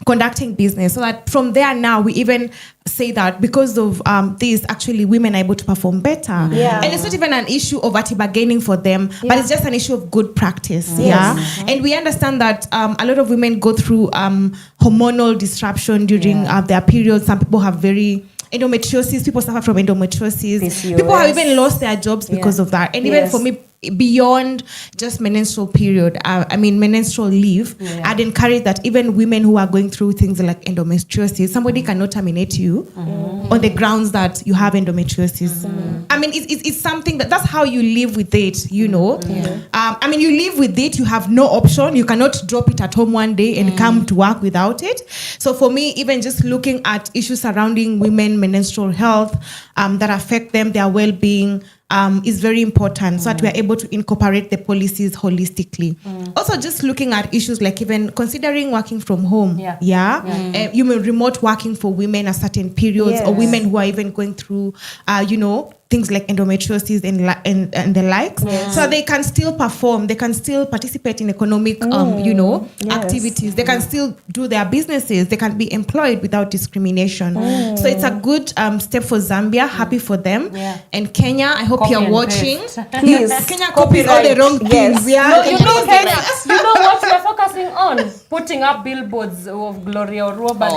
conducting business, so that from there now we even say that because of this, actually women are able to perform better. And it's not even an issue of bargaining for them, but it's just an issue of good practice. And we understand that a lot of women go through hormonal disruption during their period. Some people have endometriosis. People suffer from endometriosis. PCOS. People have even lost their jobs because of that. And even for me, beyond just menstrual period, menstrual leave, I'd encourage that even women who are going through things like endometriosis, somebody cannot terminate you on the grounds that you have endometriosis. It's something that's how you live with it, you live with it, you have no option. You cannot drop it at home one day and come to work without it. So for me, even just looking at issues surrounding women menstrual health that affect them, their well-being, is very important, so that we are able to incorporate the policies holistically. Also, just looking at issues like even considering working from home. You may remote working for women at certain periods, or women who are even going through, things like endometriosis and the likes, so they can still perform, they can still participate in economic, activities, they can still do their businesses, they can be employed without discrimination. So it's a good step for Zambia. Happy for them. And Kenya, I hope you're watching. Please, Kenya copies all the wrong things.
You know what we're focusing on? Putting up billboards of Gloria Oroba.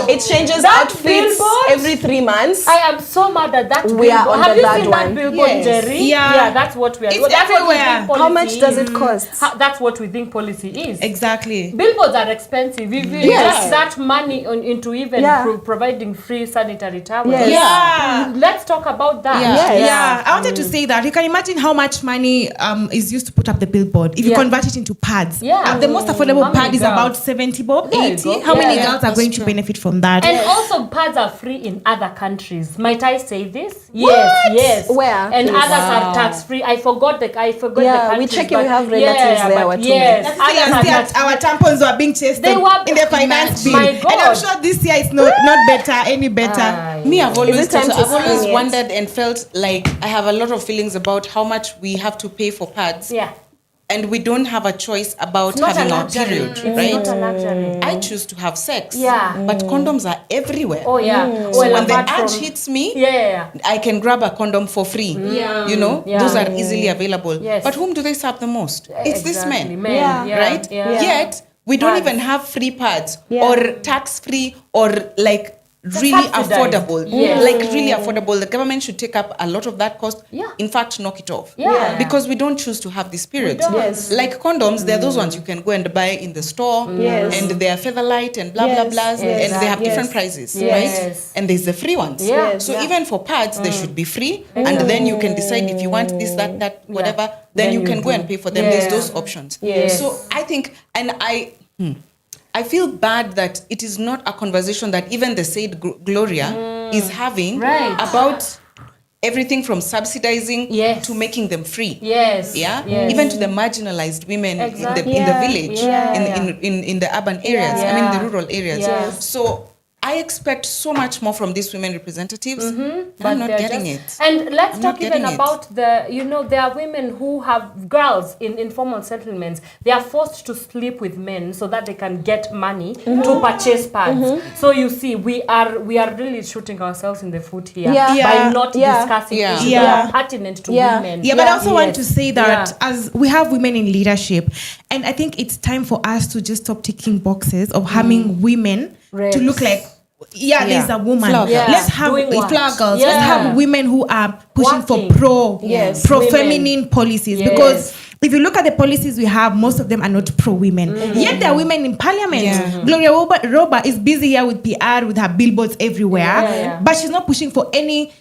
It changes outfits every 3 months.
I am so mad at that.
We are on
Have
the
you
third
seen
one.
that billboard, Njeri? Yeah, that's what we are doing. That's
everywhere.
How much does it cost?
That's what we think policy is.
Exactly.
Billboards are expensive. If you invest that money into even providing free sanitary towels. Let's talk about that.
I wanted to say that you can imagine how much money is used to put up the billboard if you convert it into pads. The most affordable pad is about 70 bob, 80. How many girls are going to benefit from that?
And also pads are free in other countries. Might I say this? Yes.
Where?
And others are tax free. I forgot the countries.
We check it. We have relatives there.
Our tampons were being chased in the finance bill. And I'm sure this year it's not better, any better.
Me, I've always wondered and felt like I have a lot of feelings about how much we have to pay for pads. And we don't have a choice about having our period, right?
It's not a luxury.
I choose to have sex, but condoms are everywhere.
So
when the urge hits me, I can grab a condom for free. Those are easily available. But whom do they serve the most? It's these men, right? Yet we don't even have free pads or tax-free or like really affordable. Really affordable. The government should take up a lot of that cost. In fact, knock it off. Because we don't choose to have these periods. Like condoms, they're those ones you can go and buy in the store. And they are Featherlight and blah blah blah. And they have different prices, right? And there's the free ones. So even for pads, they should be free. And then you can decide if you want this, that, whatever. Then you can go and pay for them. There's those options. So I think, and I feel bad that it is not a conversation that even the said Gloria is having about everything from subsidizing to making them free. Even to the marginalized women in the village, in the urban areas, the rural areas. So I expect so much more from these women representatives, but I'm not getting it.
And let's talk even about there are women who have girls in informal settlements. They are forced to sleep with men so that they can get money to purchase pads. So you see, we are really shooting ourselves in the foot here by not discussing issues that are pertinent to women.
But I also want to say that as we have women in leadership, and I think it's time for us to just stop ticking boxes of having women to look like there's a woman. Let's have flower girls. Let's have women who are pushing for pro-feminine policies. Because if you look at the policies we have, most of them are not pro-women. Yet there are women in parliament. Gloria Oroba is busy here with PR, with her billboards everywhere. But she's not pushing for any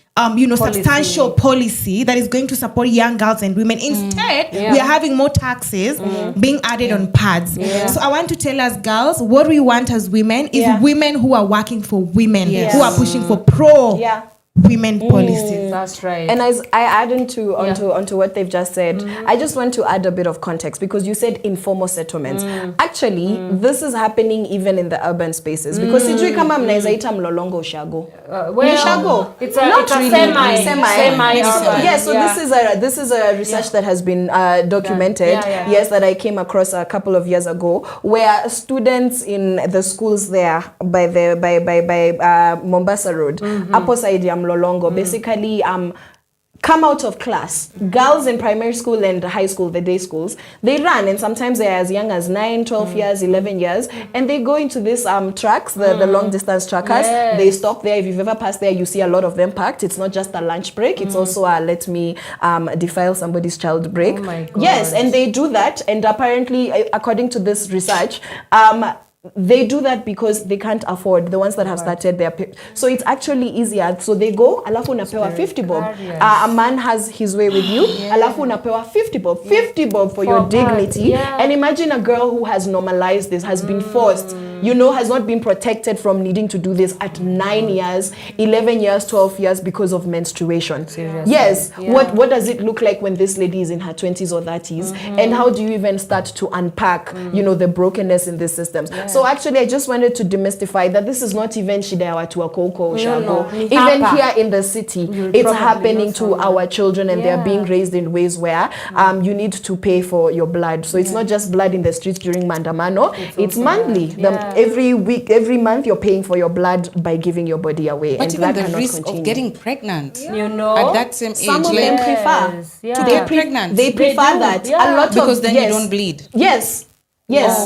substantial policy that is going to support young girls and women. Instead, we are having more taxes being added on pads. So I want to tell us girls, what we want as women is women who are working for women, who are pushing for women policies.
That's right.
And as I add onto what they've just said, I just want to add a bit of context, because you said informal settlements. Actually, this is happening even in the urban spaces, because sijui kama mnaweza ita mlolongo ushago. Ushago.
It's a semi.
Yes, so this is a research that has been documented. Yes, that I came across a couple of years ago, where students in the schools there by Mombasa Road, opposite Mlolongo, basically come out of class. Girls in primary school and high school, the day schools, they run, and sometimes they're as young as 9, 12 years, 11 years, and they go into these tracks, the long distance trackers. They stop there. If you've ever passed there, you see a lot of them packed. It's not just a lunch break, it's also a let me defile somebody's child break. Oh my God. Yes, and they do that, and apparently, according to this research, they do that because they can't afford, the ones that have started their so it's actually easier. So they go, alafu unapewa 50 bob. A man has his way with you, alafu unapewa 50 bob. 50 bob for your dignity. And imagine a girl who has normalized this, has been forced, has not been protected from needing to do this at 9 years, 11 years, 12 years because of menstruation. Seriously. Yes. What does it look like when this lady is in her 20s or 30s? And how do you even start to unpack, the brokenness in these systems? So actually, I just wanted to demystify that this is not even shida ya watu wa Koko Shago. Even here in the city, it's happening to our children, and they're being raised in ways where you need to pay for your blood. So it's not just blood in the streets during Mandamano, it's monthly. Every week, every month, you're paying for your blood by giving your body away.
But
and
even
that
the risk
continue.
of getting pregnant,
at
that same age,
some of them prefer
to get pregnant.
They prefer that. A lot
because
of,
then you don't bleed.
Yes,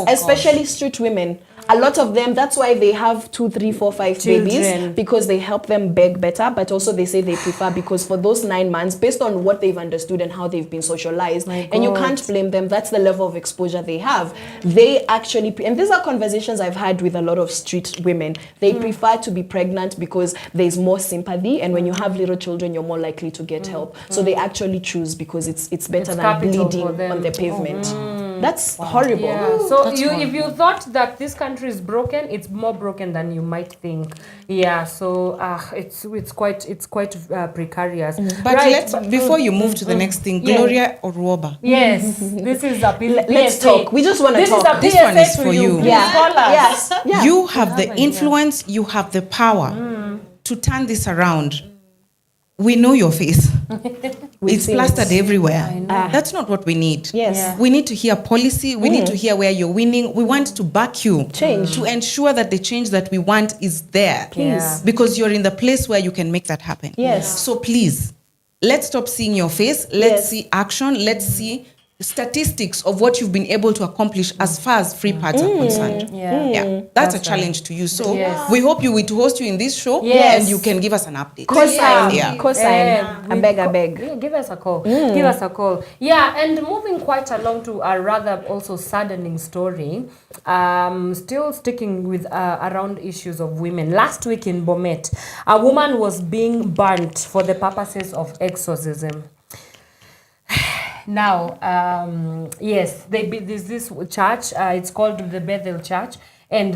especially street women. A lot of them, that's why they have 2, 3, 4, 5 babies, because they help them beg better, but also they say they prefer because for those 9 months, based on what they've understood and how they've been socialized, and you can't blame them, that's the level of exposure they have. They actually, and these are conversations I've had with a lot of street women, they prefer to be pregnant because there's more sympathy, and when you have little children, you're more likely to get help. So they actually choose because it's better than bleeding on the pavement. That's horrible.
Yeah. So if you thought that this country is broken, it's more broken than you might think. Yeah. So it's quite precarious.
But before you move to the next thing, Gloria Oruoba.
Yes, this is a
let's talk. We just want to talk.
This one is for you.
Yes.
You have the influence. You have the power to turn this around. We know your face. It's plastered everywhere. That's not what we need.
Yes.
We need to hear policy. We need to hear where you're winning. We want to back you.
Change.
To ensure that the change that we want is there.
Please.
Because you're in the place where you can make that happen.
Yes.
So please, let's stop seeing your face. Let's see action. Let's see statistics of what you've been able to accomplish as far as free parts are concerned. That's a challenge to you. So we hope we to host you in this show and you can give us an update.
Cosign. I beg.
Give us a call. Give us a call. Yeah, and moving quite along to a rather also saddening story. Still sticking with around issues of women. Last week in Bomet, a woman was being burnt for the purposes of exorcism. Now, yes, there's this church. It's called the Bethel Church, and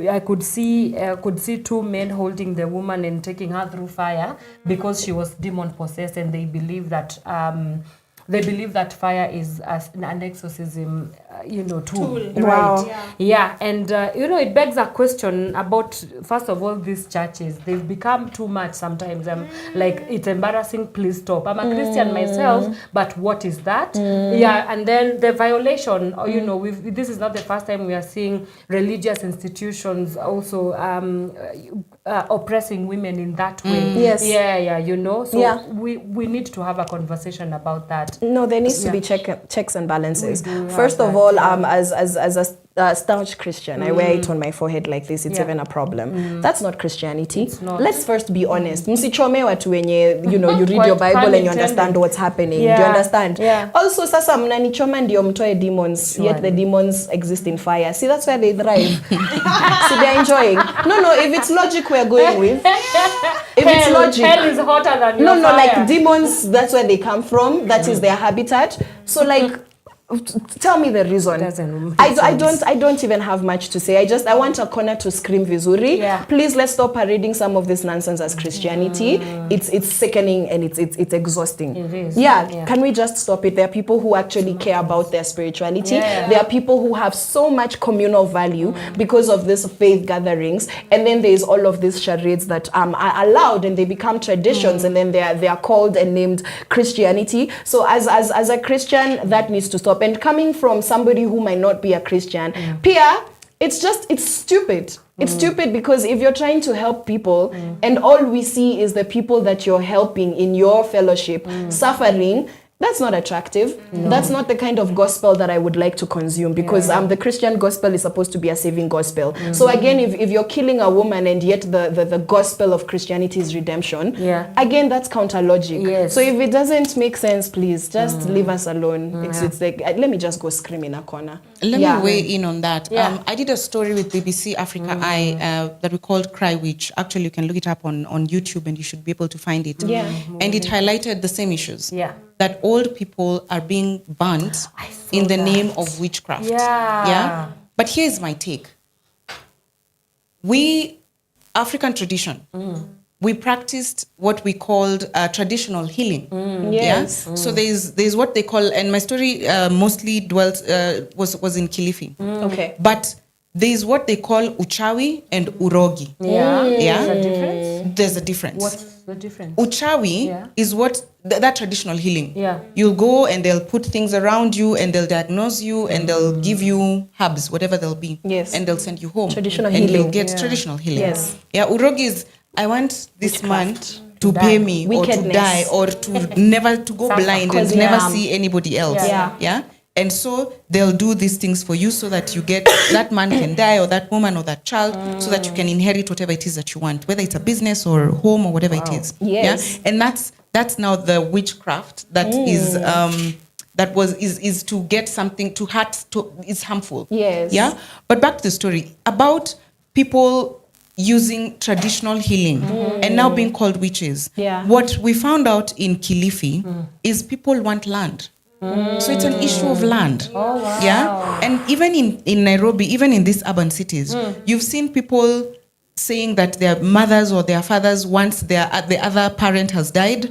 I could see 2 men holding the woman and taking her through fire because she was demon possessed, and they believe that fire is an exorcism, tool.
Wow.
Yeah, and it begs a question about, first of all, these churches. They've become too much sometimes. Like, it's embarrassing, please stop. I'm a Christian myself, but what is that? Yeah, and then the violation, this is not the first time we are seeing religious institutions also oppressing women in that way.
Yes.
Yeah, So we need to have a conversation about that.
No, there needs to be checks and balances. First of all, as staunch Christian. I wear it on my forehead like this. It's even a problem. That's not Christianity.
It's not.
Let's first be honest. Msichome watu wenye, you know, you read your Bible and you understand what's happening. Do you understand? Also, sasa mnanichoma ndio mtoe demons, yet the demons exist in fire. See, that's where they thrive. See, they're enjoying. No, if it's logic we're going with. If it's logic.
Hell is hotter than your fire.
Like demons, that's where they come from. That is their habitat. So like, tell me the reason. I don't even have much to say. I want a corner to scream vizuri. Please, let's stop parading some of this nonsense as Christianity. It's sickening and it's exhausting.
It is.
Can we just stop it? There are people who actually care about their spirituality. There are people who have so much communal value because of these faith gatherings, and then there's all of these charades that are allowed and they become traditions, and then they are called and named Christianity. So as a Christian, that needs to stop. And coming from somebody who might not be a Christian, Pia, it's stupid. It's stupid because if you're trying to help people and all we see is the people that you're helping in your fellowship suffering, that's not attractive. That's not the kind of gospel that I would like to consume, because the Christian gospel is supposed to be a saving gospel. So again, if you're killing a woman and yet the gospel of Christianity is redemption, again, that's counter logic. So if it doesn't make sense, please just leave us alone. It's like, let me just go scream in a corner.
Let me weigh in on that. I did a story with BBC Africa Eye that we called Cry Witch. Actually, you can look it up on YouTube and you should be able to find it. And it highlighted the same issues. That old people are being burnt in the name of witchcraft. But here's my take. We, African tradition, we practiced what we called traditional healing. So there's what they call, and my story mostly was in Kilifi. But there's what they call uchawi and urogi.
There's a difference.
There's a difference.
What's the difference?
Uchawi is what that traditional healing. You'll go and they'll put things around you and they'll diagnose you and they'll give you herbs, whatever they'll be. And they'll send you home.
Traditional
and
healing.
you'll get traditional healing. Urogi is, I want this man to pay me or to die or to never to go blind and never see anybody else. And so they'll do these things for you so that you get, that man can die or that woman or that child so that you can inherit whatever it is that you want, whether it's a business or home or whatever it is. And that's now the witchcraft that is is to get something to hurt, is harmful. But back to the story about people using traditional healing and now being called witches. What we found out in Kilifi is people want land. So it's an issue of land. And even in Nairobi, even in these urban cities, you've seen people saying that their mothers or their fathers, once the other parent has died,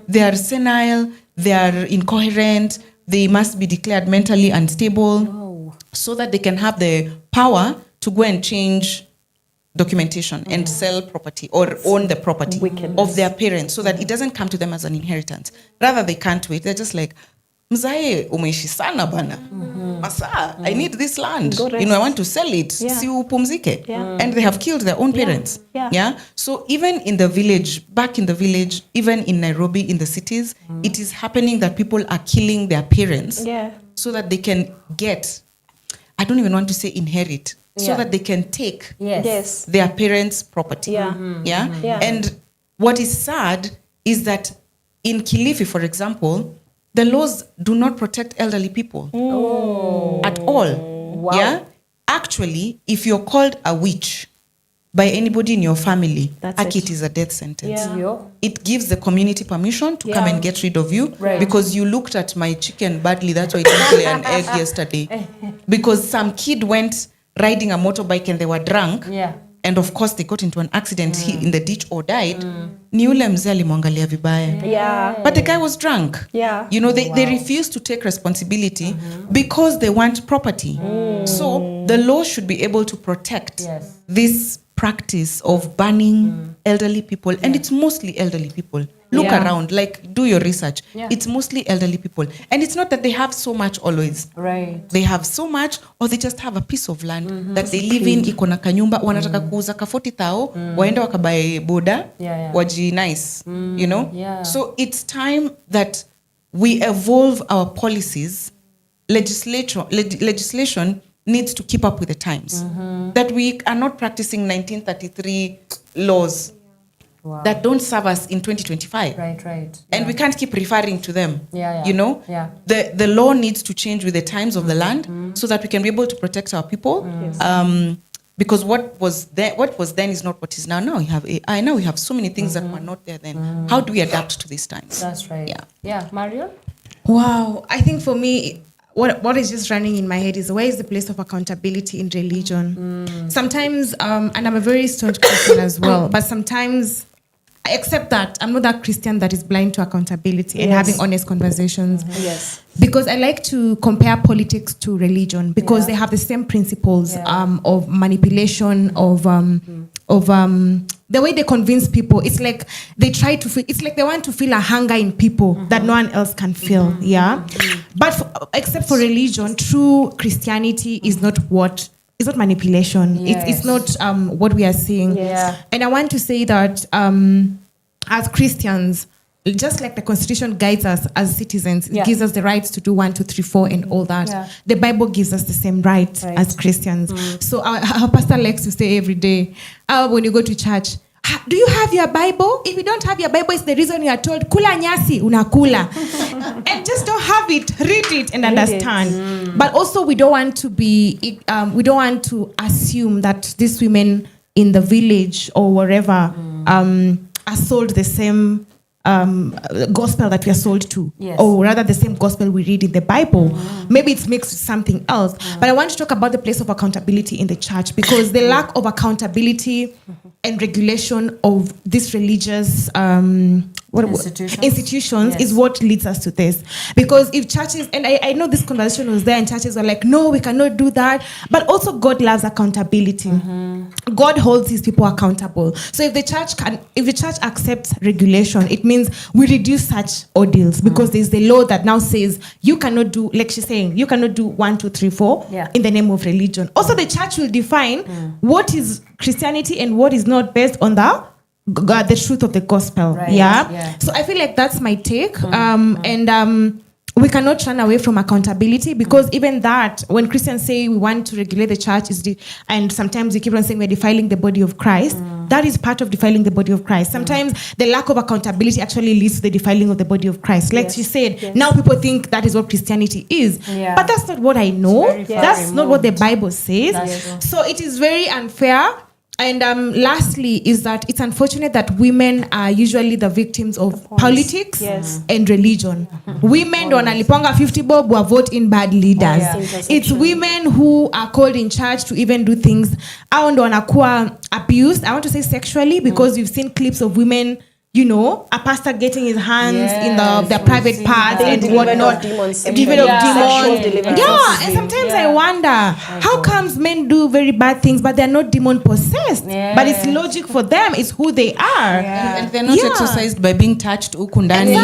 they are senile, they are incoherent, they must be declared mentally unstable so that they can have the power to go and change documentation and sell property or own the property of their parents so that it doesn't come to them as an inheritance. Rather, they can't wait. They're just like, Mzae umeishi sana bana. Masa, I need this land. I want to sell it. Si upumzike. And they have killed their own parents. So even in the village, back in the village, even in Nairobi, in the cities, it is happening that people are killing their parents so that they can get, I don't even want to say inherit, so that they can take their parents' property. And what is sad is that in Kilifi, for example, the laws do not protect elderly people at all. Actually, if you're called a witch by anybody in your family, it is a death sentence. It gives the community permission to come and get rid of you because you looked at my chicken badly. That's why I didn't lay an egg yesterday. Because some kid went riding a motorbike and they were drunk. And of course, they got into an accident in the ditch or died. Ni ule mzee alimwangalia vibaya. But the guy was drunk. They refuse to take responsibility because they want property. So the law should be able to protect this practice of banning elderly people. And it's mostly elderly people. Look around, do your research. It's mostly elderly people. And it's not that they have so much always. They have so much, or they just have a piece of land that they live in, iko na kanyumba, wanataka kuuza ka 40,000, waende wakabae boda, waji nice, So it's time that we evolve our policies. Legislation needs to keep up with the times. That we are not practicing 1933 laws that don't serve us in 2025.
Right.
And we can't keep referring to them. You know?
Yeah.
The law needs to change with the times of the land so that we can be able to protect our people. Because what was then is not what is now. Now we have AI. Now we have so many things that were not there then. How do we adapt to these times?
That's right. Yeah. Marion?
Wow. I think for me, what is just running in my head is, where is the place of accountability in religion? Sometimes, and I'm a very staunch Christian as well, but sometimes I accept that I'm not that Christian that is blind to accountability and having honest conversations.
Yes.
Because I like to compare politics to religion, because they have the same principles of manipulation, of the way they convince people. It's like they try to feel, it's like they want to feel a hunger in people that no one else can feel. But except for religion, true Christianity is not it's not manipulation. It's not what we are seeing. And I want to say that as Christians, just like the Constitution guides us as citizens, it gives us the rights to do 1, 2, 3, 4 and all that. The Bible gives us the same rights as Christians. So our pastor likes to say every day, when you go to church, do you have your Bible? If you don't have your Bible, it's the reason you are told, kula nyasi, unakula. And just don't have it, read it and understand. But also we don't want to assume that these women in the village or wherever are sold the same gospel that we are sold to, or rather the same gospel we read in the Bible. Maybe it's mixed with something else. But I want to talk about the place of accountability in the church, because the lack of accountability and regulation of these religious institutions is what leads us to this. Because if churches, and I know this conversation was there, and churches were like, no, we cannot do that. But also God loves accountability. God holds his people accountable. So if the church accepts regulation, it means we reduce such ordeals, because there's the law that now says you cannot do, like she's saying, you cannot do 1, 2, 3, 4 in the name of religion. Also, the church will define what is Christianity and what is not, based on the truth of the gospel. So I feel like that's my take. And we cannot run away from accountability, because even that, when Christians say we want to regulate the church, and sometimes we keep on saying we're defiling the body of Christ, that is part of defiling the body of Christ. Sometimes the lack of accountability actually leads to the defiling of the body of Christ. Like she said, now people think that is what Christianity is. But that's not what I know. That's not what the Bible says. So it is very unfair. And lastly is that it's unfortunate that women are usually the victims of politics and religion. Women don't wanaliponga 50 bob who vote in bad leaders. It's women who are called in church to even do things. I ndo wanakuwa abused. I want to say sexually, because we've seen clips of women, you know, a pastor getting his hands in their private parts and whatnot. Delivered of demons. And sometimes I wonder, how comes men do very bad things, but they're not demon possessed? But it's logic for them. It's who they are.
And they're not exercised by being touched. Ukundani.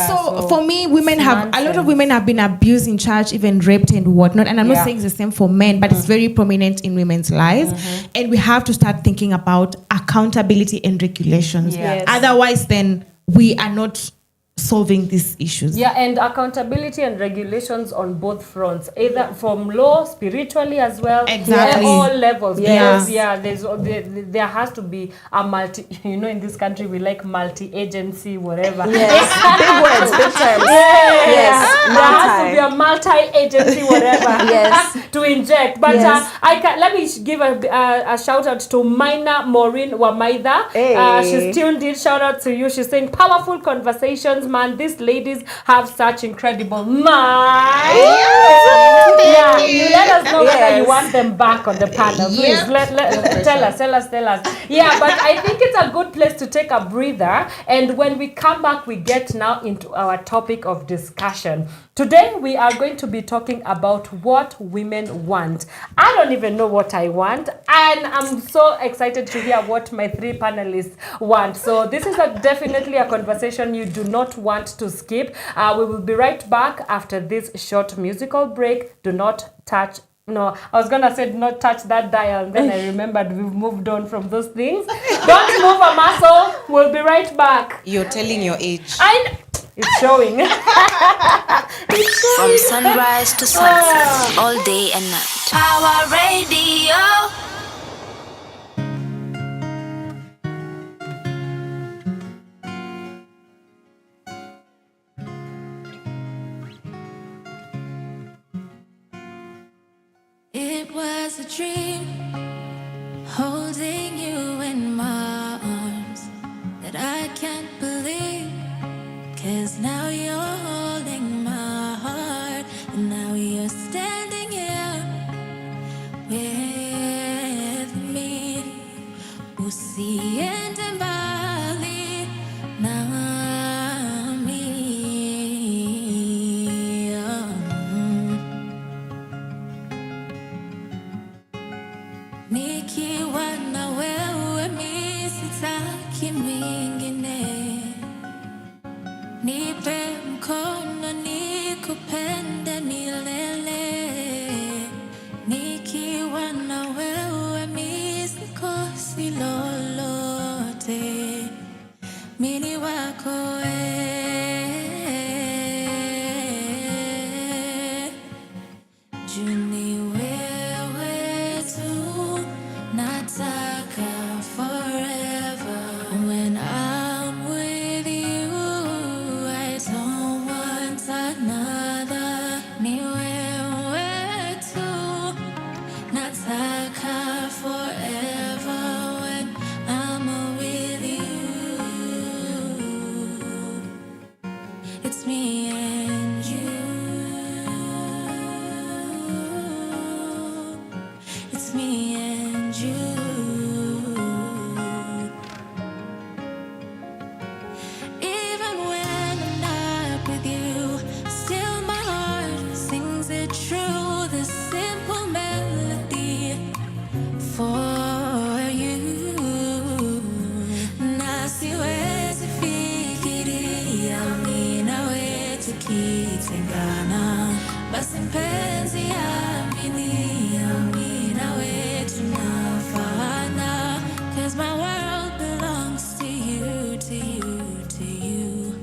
So for me, a lot of women have been abused in church, even raped and whatnot. And I'm not saying it's the same for men, but it's very prominent in women's lives. And we have to start thinking about accountability and regulation. Otherwise, then we are not solving these issues.
And accountability and regulations on both fronts, either from law, spiritually as well, all levels. Because there has to be a multi. You know, in this country we like multi-agency, whatever.
Big words, big terms.
There has to be a multi-agency, whatever. To inject. But let me give a shout out to Maina Maureen Wamaida. She's tuned in. Shout out to you. She's saying powerful conversations. Man, these ladies have such incredible minds. You let us know whether you want them back on the panel. Please tell us. But I think it's a good place to take a breather. And when we come back, we get now into our topic of discussion. Today, we are going to be talking about what women want. I don't even know what I want, and I'm so excited to hear what my 3 panelists want. So this is definitely a conversation you do not want to skip. We will be right back after this short musical break. Do not touch. No, I was going to say not touch that dial, and then I remembered we've moved on from those things. Don't move a muscle. We'll be right back.
You're telling your age.
It's showing.
From sunrise to sunset, all day and night. Power Radio.
It was a dream, holding you in my arms, that I can't believe. 'Cause now you're holding my heart, and now you're standing here with me. Usiende mbali nami. Nikiwa na wewe mi sitaki mingine. Nipe mkono nikupende milele. Nikiwa na wewe mi sikosi lolote. Mini wako Juni wewe tu nataka forever. When I'm with you I don't want another. Ni wewe tu nataka forever. When I'm with you, it's me and you. It's me and you. Even when I'm not with you, still my heart sings it true. This simple melody for you. Na siwezi fikiria mimi nawe tukitengana. Basi mpenzi amini, mimi nawe tunafanana. 'Cause my world belongs to you, to you, to you.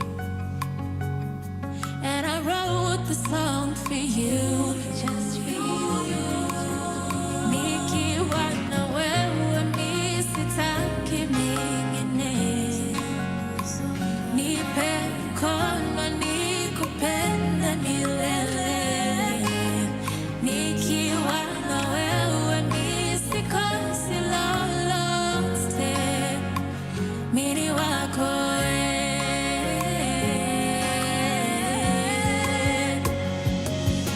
And I wrote the song for you, just for you. Nikiwa na wewe mi sitaki mingine. Nipe mkono nikupende milele. Nikiwa na wewe mi sikosi lolote. Mini wako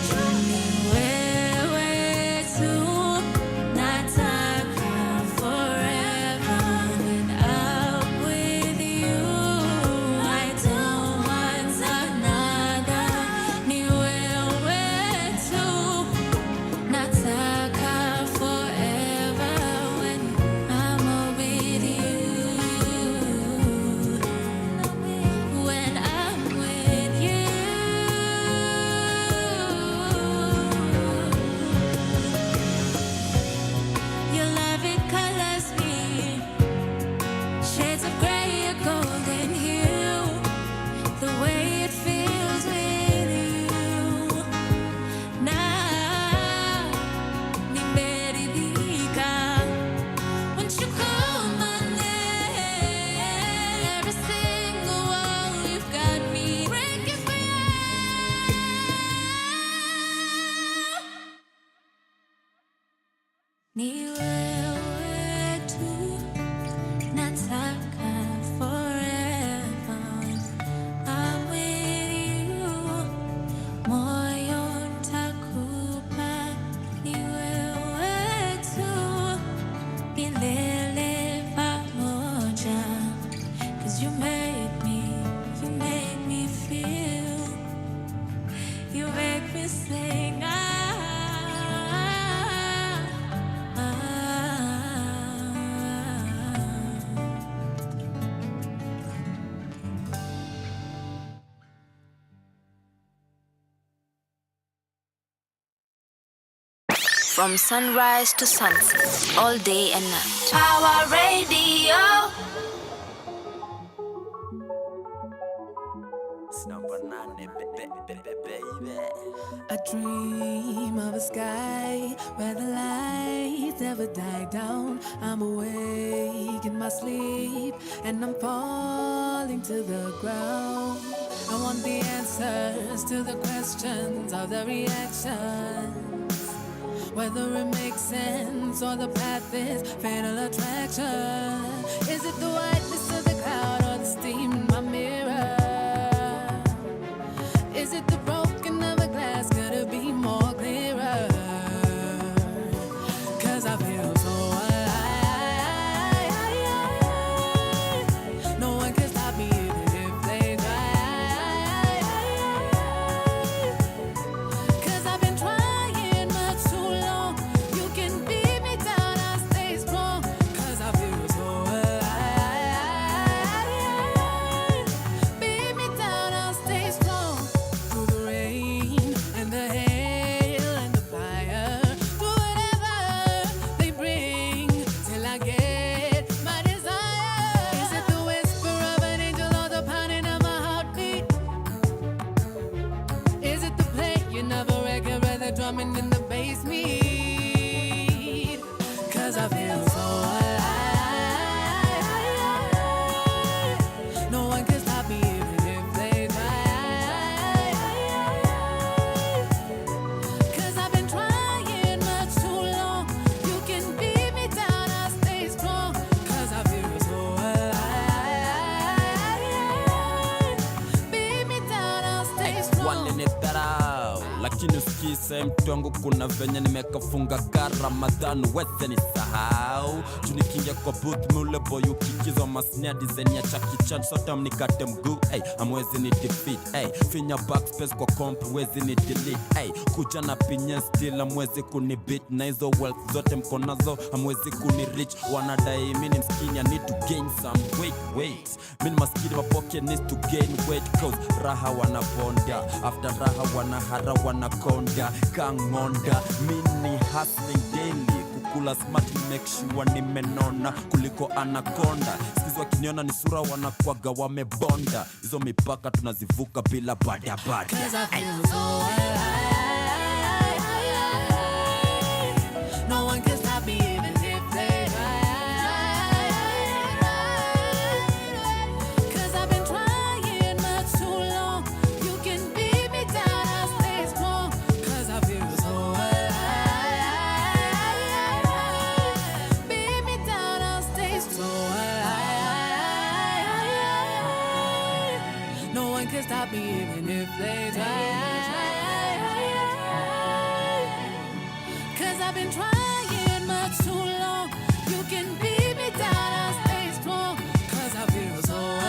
Juni wewe tu nataka forever. When I'm with you I don't want another. Ni wewe tu nataka forever. When I'm with you, when I'm with you, your love it colors me, shades of gray or golden hue. The way it feels with you now, nimeridhika. Once you call my name, every single wall you've got me breaking for you. Ni wewe tu nataka forever. I'm with you, moyo nitakupa. Ni wewe tu milele pamoja. 'Cause you make me feel, you make me sing.
From sunrise to sunset, all day and night. Power Radio.
It's not
I dream of a sky where the lights never die down. I'm awake in my sleep and I'm falling to the ground. I want the answers to the questions of the reactions, whether it makes sense or the path is fatal attraction. Is it the whiteness of the cloud or the steam in my mirror? Is it the broken of a glass? Could it be more clearer? 'Cause I feel so alive. No one can stop me even if they try. 'Cause I've been trying much too long. You can beat me down, I'll stay strong. 'Cause I feel so alive. Beat me down, I'll stay strong. Through the rain and the hail and the fire, through whatever they bring, till I get my desire. Is it the whisper of an angel or the pounding of my heartbeat? Is it the playing of a record where the drumming in the bass meet? 'Cause I feel so alive. No one can stop me even if they try. 'Cause I've been trying much too long. You can beat me down, I'll stay strong. 'Cause I feel so alive. Beat me down, I'll stay strong.
Walinidharau lakini usikise mtu wangu, kuna venye nimekafunga ka Ramadhan, weze ni sahau junikingia kwa booth mule boy ukikizwa masnia design ya Chucky Chan, sota mnikate mguu, amwezi ni defeat, finya backspace kwa comp wezi ni delete, kuja na pinye still amwezi kunibeat, na hizo wealth zote mkonazo amwezi kunirich. Wanadai mimi ni mskini, I need to gain some weight. Mimi maskini my pocket needs to gain weight, cause raha wanabonda, after raha wanahara wanakonda kangonda. Mini hustling daily, kukula smart make sure nimenona kuliko anaconda. Sikizo wakiniona ni sura wanakwaga wamebonda, hizo mipaka tunazivuka bila bada.
'Cause I feel so alive. No one can stop me even if they try. 'Cause I've been trying much too long. You can beat me down, I'll stay strong. 'Cause I feel so alive. Beat me down, I'll stay strong. No one can stop me even if they try. 'Cause I've been trying much too long. You can beat me down, I'll stay strong. 'Cause I feel so alive.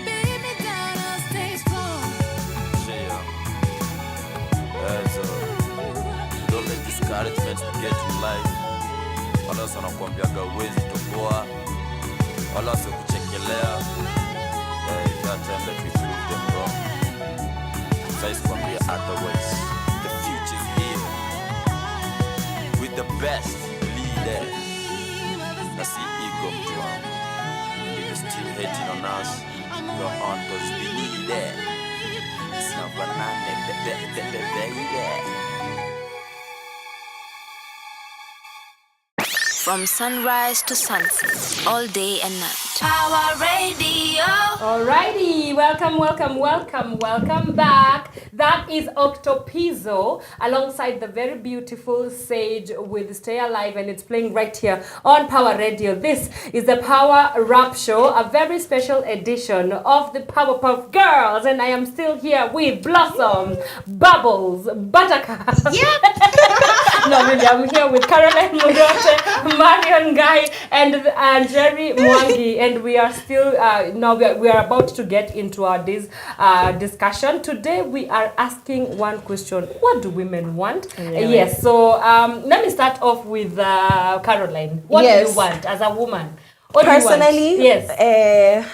Beat me down, I'll stay strong.
Don't let discouragement get in life. Wala wanakuambiaga uwezi toboa, wala kuchekelea. That time that we proved them wrong. Size kwambia otherwise. The future's here with the best leader. I see ego mtu wangu. If you're still hating on us, you're on cause we need it. It's not banana, baby.
From sunrise to sunset, all day and night. Power Radio.
Alrighty, welcome back. That is Octopizzo alongside the very beautiful Sage with Stay Alive, and it's playing right here on Power Radio. This is the Power Rap Show, a very special edition of the Powerpuff Girls, and I am still here with Blossom, Bubbles, Buttercup. Yep. No, I'm here with Caroline, Murote, Marion, Ngayi, and Njeri, Mwangi, and we are still now we are about to get into our discussion. Today we are asking one question: what do women want? Really? Yes. So let me start off with Caroline. What do you want as a woman? What
personally?
Do you want? Yes.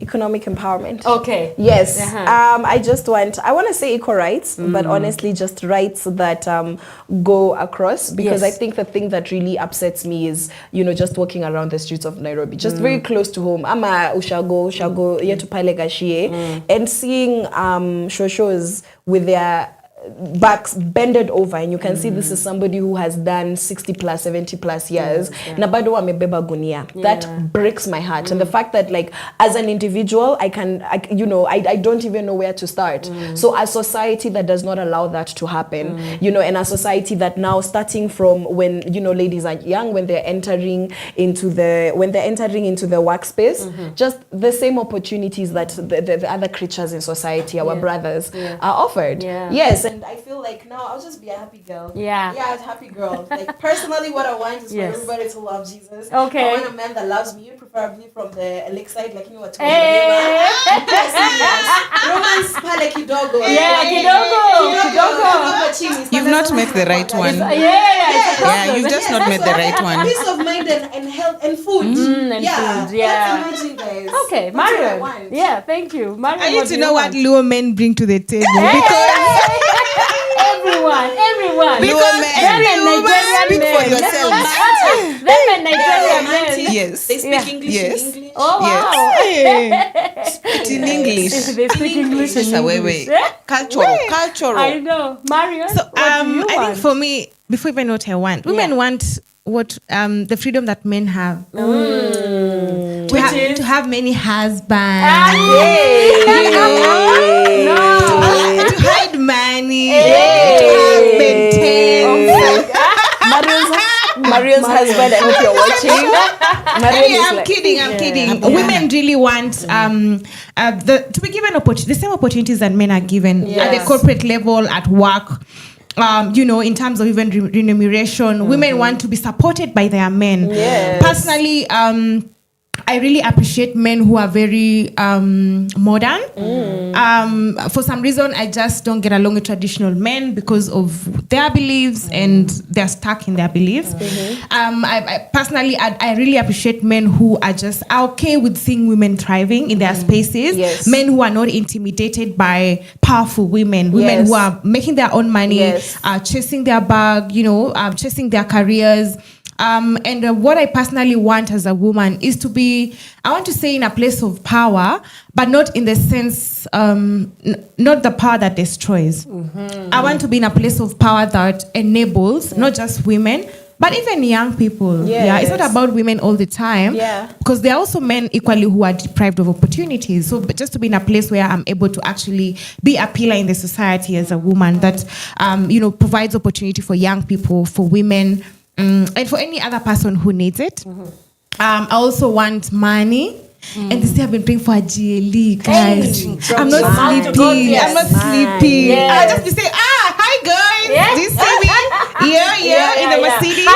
Economic empowerment.
Okay.
Yes. I want to say equal rights, but honestly just rights that go across, because I think the thing that really upsets me is, just walking around the streets of Nairobi, just very close to home. Ama ushago yetu pale Gashie, and seeing shoshos with their backs bended over, and you can see this is somebody who has done 60 plus 70 plus years na bado amebeba gunia. That breaks my heart. And the fact that, like, as an individual I don't even know where to start. So a society that does not allow that to happen, and a society that now, starting from when ladies are young, when they're entering into the workspace, just the same opportunities that the other creatures in society, our brothers, are offered. Yes. And I feel like now I'll just be a happy girl. Yeah, a happy girl. Like, personally, what I want is for everybody to love Jesus. Okay. I want a man that loves me, preferably from the elect side, like what romance pale kidogo. Yeah, kidogo.
You've not met the right one. You've just not met the right one.
Peace of mind and health and food. That's amazing, guys.
Okay, Marion. Yeah, thank you. Marion,
I need to know what Luo men bring to the table, because
everyone.
Because every woman speak for yourself.
Them and Nigerian men.
Yes.
They speak English in English.
Oh, wow.
Speak in English.
They speak English in English.
Cultural.
I know. Marion,
so,
what do you want?
I think for me, before even what I want, women want what the freedom that men have. To have many husbands. To hide money. To have maintenance.
Marion's husband, I hope you're watching.
I'm kidding. Women really want to be given the same opportunities that men are given at the corporate level, at work. In terms of even remuneration, women want to be supported by their men. Personally, I really appreciate men who are very modern. For some reason, I just don't get along with traditional men because of their beliefs, and they're stuck in their beliefs. I personally really appreciate men who are just okay with seeing women thriving in their spaces. Men who are not intimidated by powerful women. Women who are making their own money, chasing their bag, chasing their careers. And what I personally want as a woman is to be, I want to say, in a place of power, but not in the sense, not the power that destroys. I want to be in a place of power that enables not just women, but even young people. It's not about women all the time, because there are also men equally who are deprived of opportunities. So just to be in a place where I'm able to actually be a pillar in the society as a woman that, provides opportunity for young people, for women, and for any other person who needs it. I also want money. And this day I've been praying for a GLE, guys. I'm not sleepy. I just be saying, hi guys. Do you see me? In the Mercedes.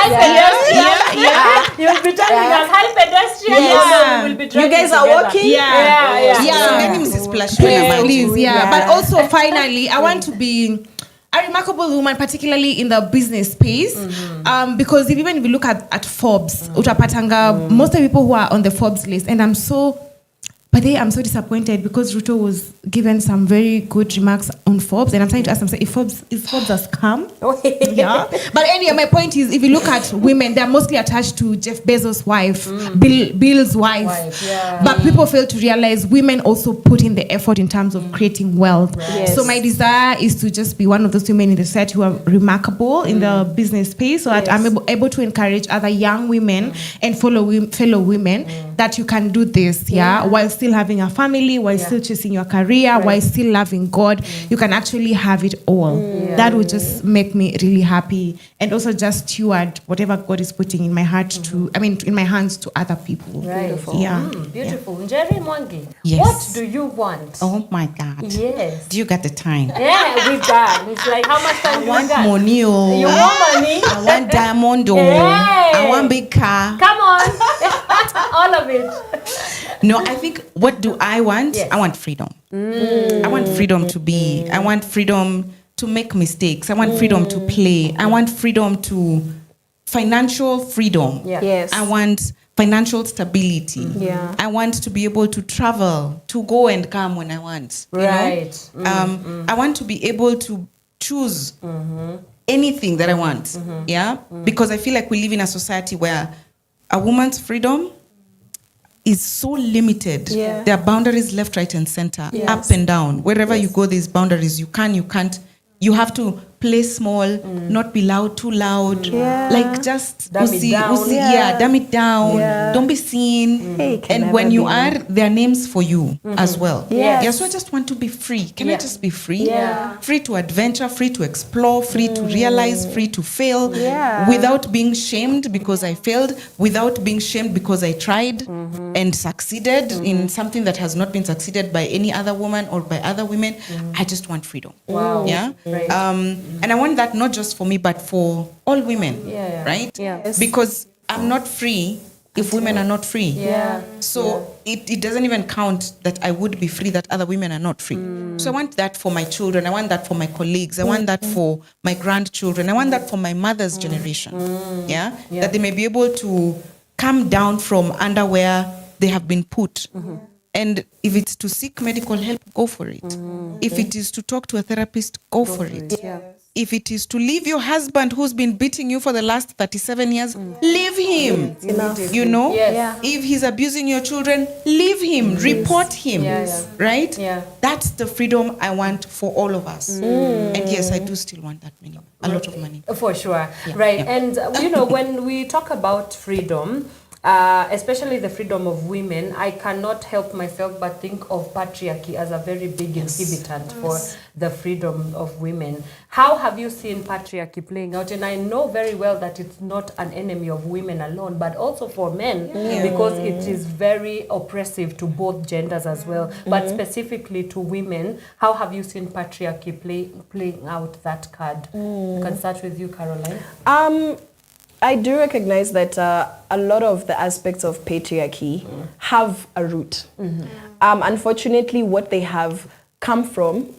You'll be telling us, hi pedestrian. We'll be
you guys are walking?
Please, But also, finally, I want to be a remarkable woman, particularly in the business space, because even if you look at Forbes, utapatanga most of the people who are on the Forbes list, and I'm so disappointed because Ruto was given some very good remarks on Forbes, and I'm trying to ask myself if Forbes has come. But anyway, my point is, if you look at women, they're mostly attached to Jeff Bezos' wife, Bill's wife. But people fail to realize women also put in the effort in terms of creating wealth. So my desire is to just be one of those women in the set who are remarkable in the business space, so that I'm able to encourage other young women and fellow women that you can do this, while still having a family, while still chasing your career, while still loving God. You can actually have it all. That would just make me really happy, and also just steward whatever God is putting in my heart in my hands to other people.
Beautiful. Beautiful. Njeri, Mwangi,
yes.
What do you want?
Oh my God.
Yes.
Do you got the time?
Yeah, we got. It's like, how much time do you got?
I want money.
You want money?
I want diamond.
Hey.
I want big car.
Come on. All of it.
No, I think, what do I want?
Yes.
I want freedom. I want freedom to be. I want freedom to make mistakes. I want freedom to play. I want freedom to financial freedom.
Yes.
I want financial stability.
Yeah.
I want to be able to travel, to go and come when I want. You
Right.
know? I want to be able to choose anything that I want. Yeah. Because I feel like we live in a society where a woman's freedom is so limited.
Yeah.
There are boundaries left, right, and center,
Yes.
up and down. Wherever you go, there's boundaries. You can't. You have to play small, not be loud, too loud.
Yeah.
Like just
Dumb it down.
dumb it down.
Yeah.
Don't be seen.
Hey, can
And when
never
you
be.
are, there are names for you as well.
Yes.
Yeah, so I just want to be free. Can I just be free?
Yeah.
Free to adventure, free to explore, free to realize, free to fail,
Yeah.
without being shamed because I failed, without being shamed because I tried and succeeded in something that has not been succeeded by any other woman or by other women. I just want freedom.
Wow.
Yeah.
Right.
And I want that not just for me, but for all women.
Yeah.
Right?
Yeah.
Because I'm not free if women are not free.
Yeah.
So it doesn't even count that I would be free, that other women are not free. So I want that for my children. I want that for my colleagues. I want that for my grandchildren. I want that for my mother's generation. Yeah? That they may be able to come down from under where they have been put. And if it's to seek medical help, go for it. If it is to talk to a therapist, go for it. If it is to leave your husband who's been beating you for the last 37 years, leave him. You know?
Yes.
If he's abusing your children, leave him, report him. Right?
Yeah.
That's the freedom I want for all of us. And yes, I do still want that money, a lot of money.
For sure. Right. And, when we talk about freedom, especially the freedom of women, I cannot help myself but think of patriarchy as a very big inhibitant for the freedom of women. How have you seen patriarchy playing out? And I know very well that it's not an enemy of women alone, but also for men, because it is very oppressive to both genders as well. But specifically to women, how have you seen patriarchy playing out that card? I can start with you, Caroline.
I do recognize that a lot of the aspects of patriarchy have a root. Unfortunately, what they have come from,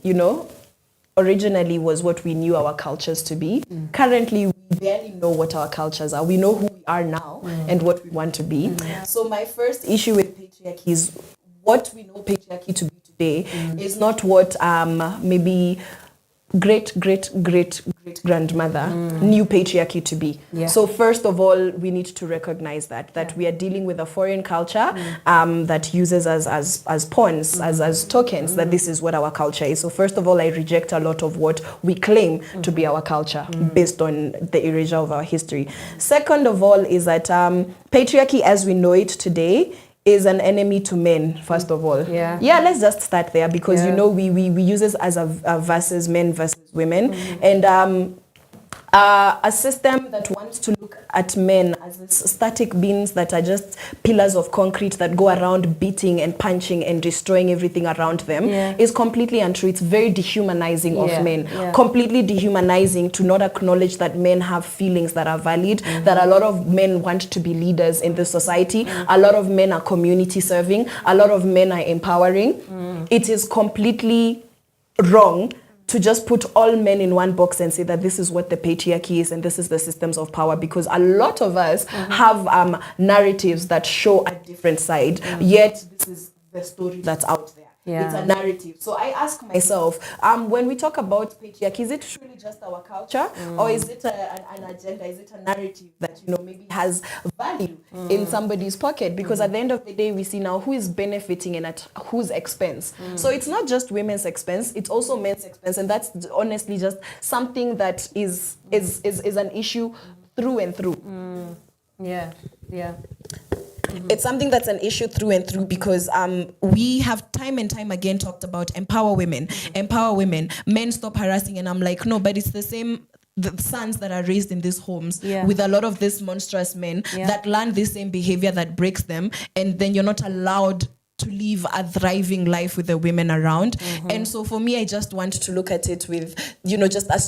originally was what we knew our cultures to be. Currently, we barely know what our cultures are. We know who we are now and what we want to be. So my first issue with patriarchy is what we know patriarchy to be today is not what maybe great-great-great-great-grandmother knew patriarchy to be. So first of all, we need to recognize that we are dealing with a foreign culture that uses us as pawns, as tokens, that this is what our culture is. So first of all, I reject a lot of what we claim to be our culture based on the erasure of our history. Second of all is that patriarchy as we know it today is an enemy to men, first of all. Let's just start there because we use this as a versus men versus women, and a system that wants to look at men as static beings that are just pillars of concrete that go around beating and punching and destroying everything around them is completely untrue. It's very dehumanizing of men, completely dehumanizing to not acknowledge that men have feelings that are valid, that a lot of men want to be leaders in this society, a lot of men are community serving, a lot of men are empowering. It is completely wrong to just put all men in one box and say that this is what the patriarchy is and this is the systems of power, because a lot of us have narratives that show a different side, yet this is the story that's out there. It's a narrative. So I ask myself, when we talk about patriarchy, is it truly just our culture, or is it an agenda? Is it a narrative that maybe has value in somebody's pocket? Because at the end of the day, we see now who is benefiting and at whose expense. So it's not just women's expense; it's also men's expense, and that's honestly just something that is an issue through and through. It's something that's an issue through and through because we have time and time again talked about empower women, men stop harassing, and I'm like, no, but it's the same. The sons that are raised in these homes with a lot of these monstrous men that learn the same behavior that breaks them, and then you're not allowed to live a thriving life with the women around. And so for me, I just want to look at it with, just a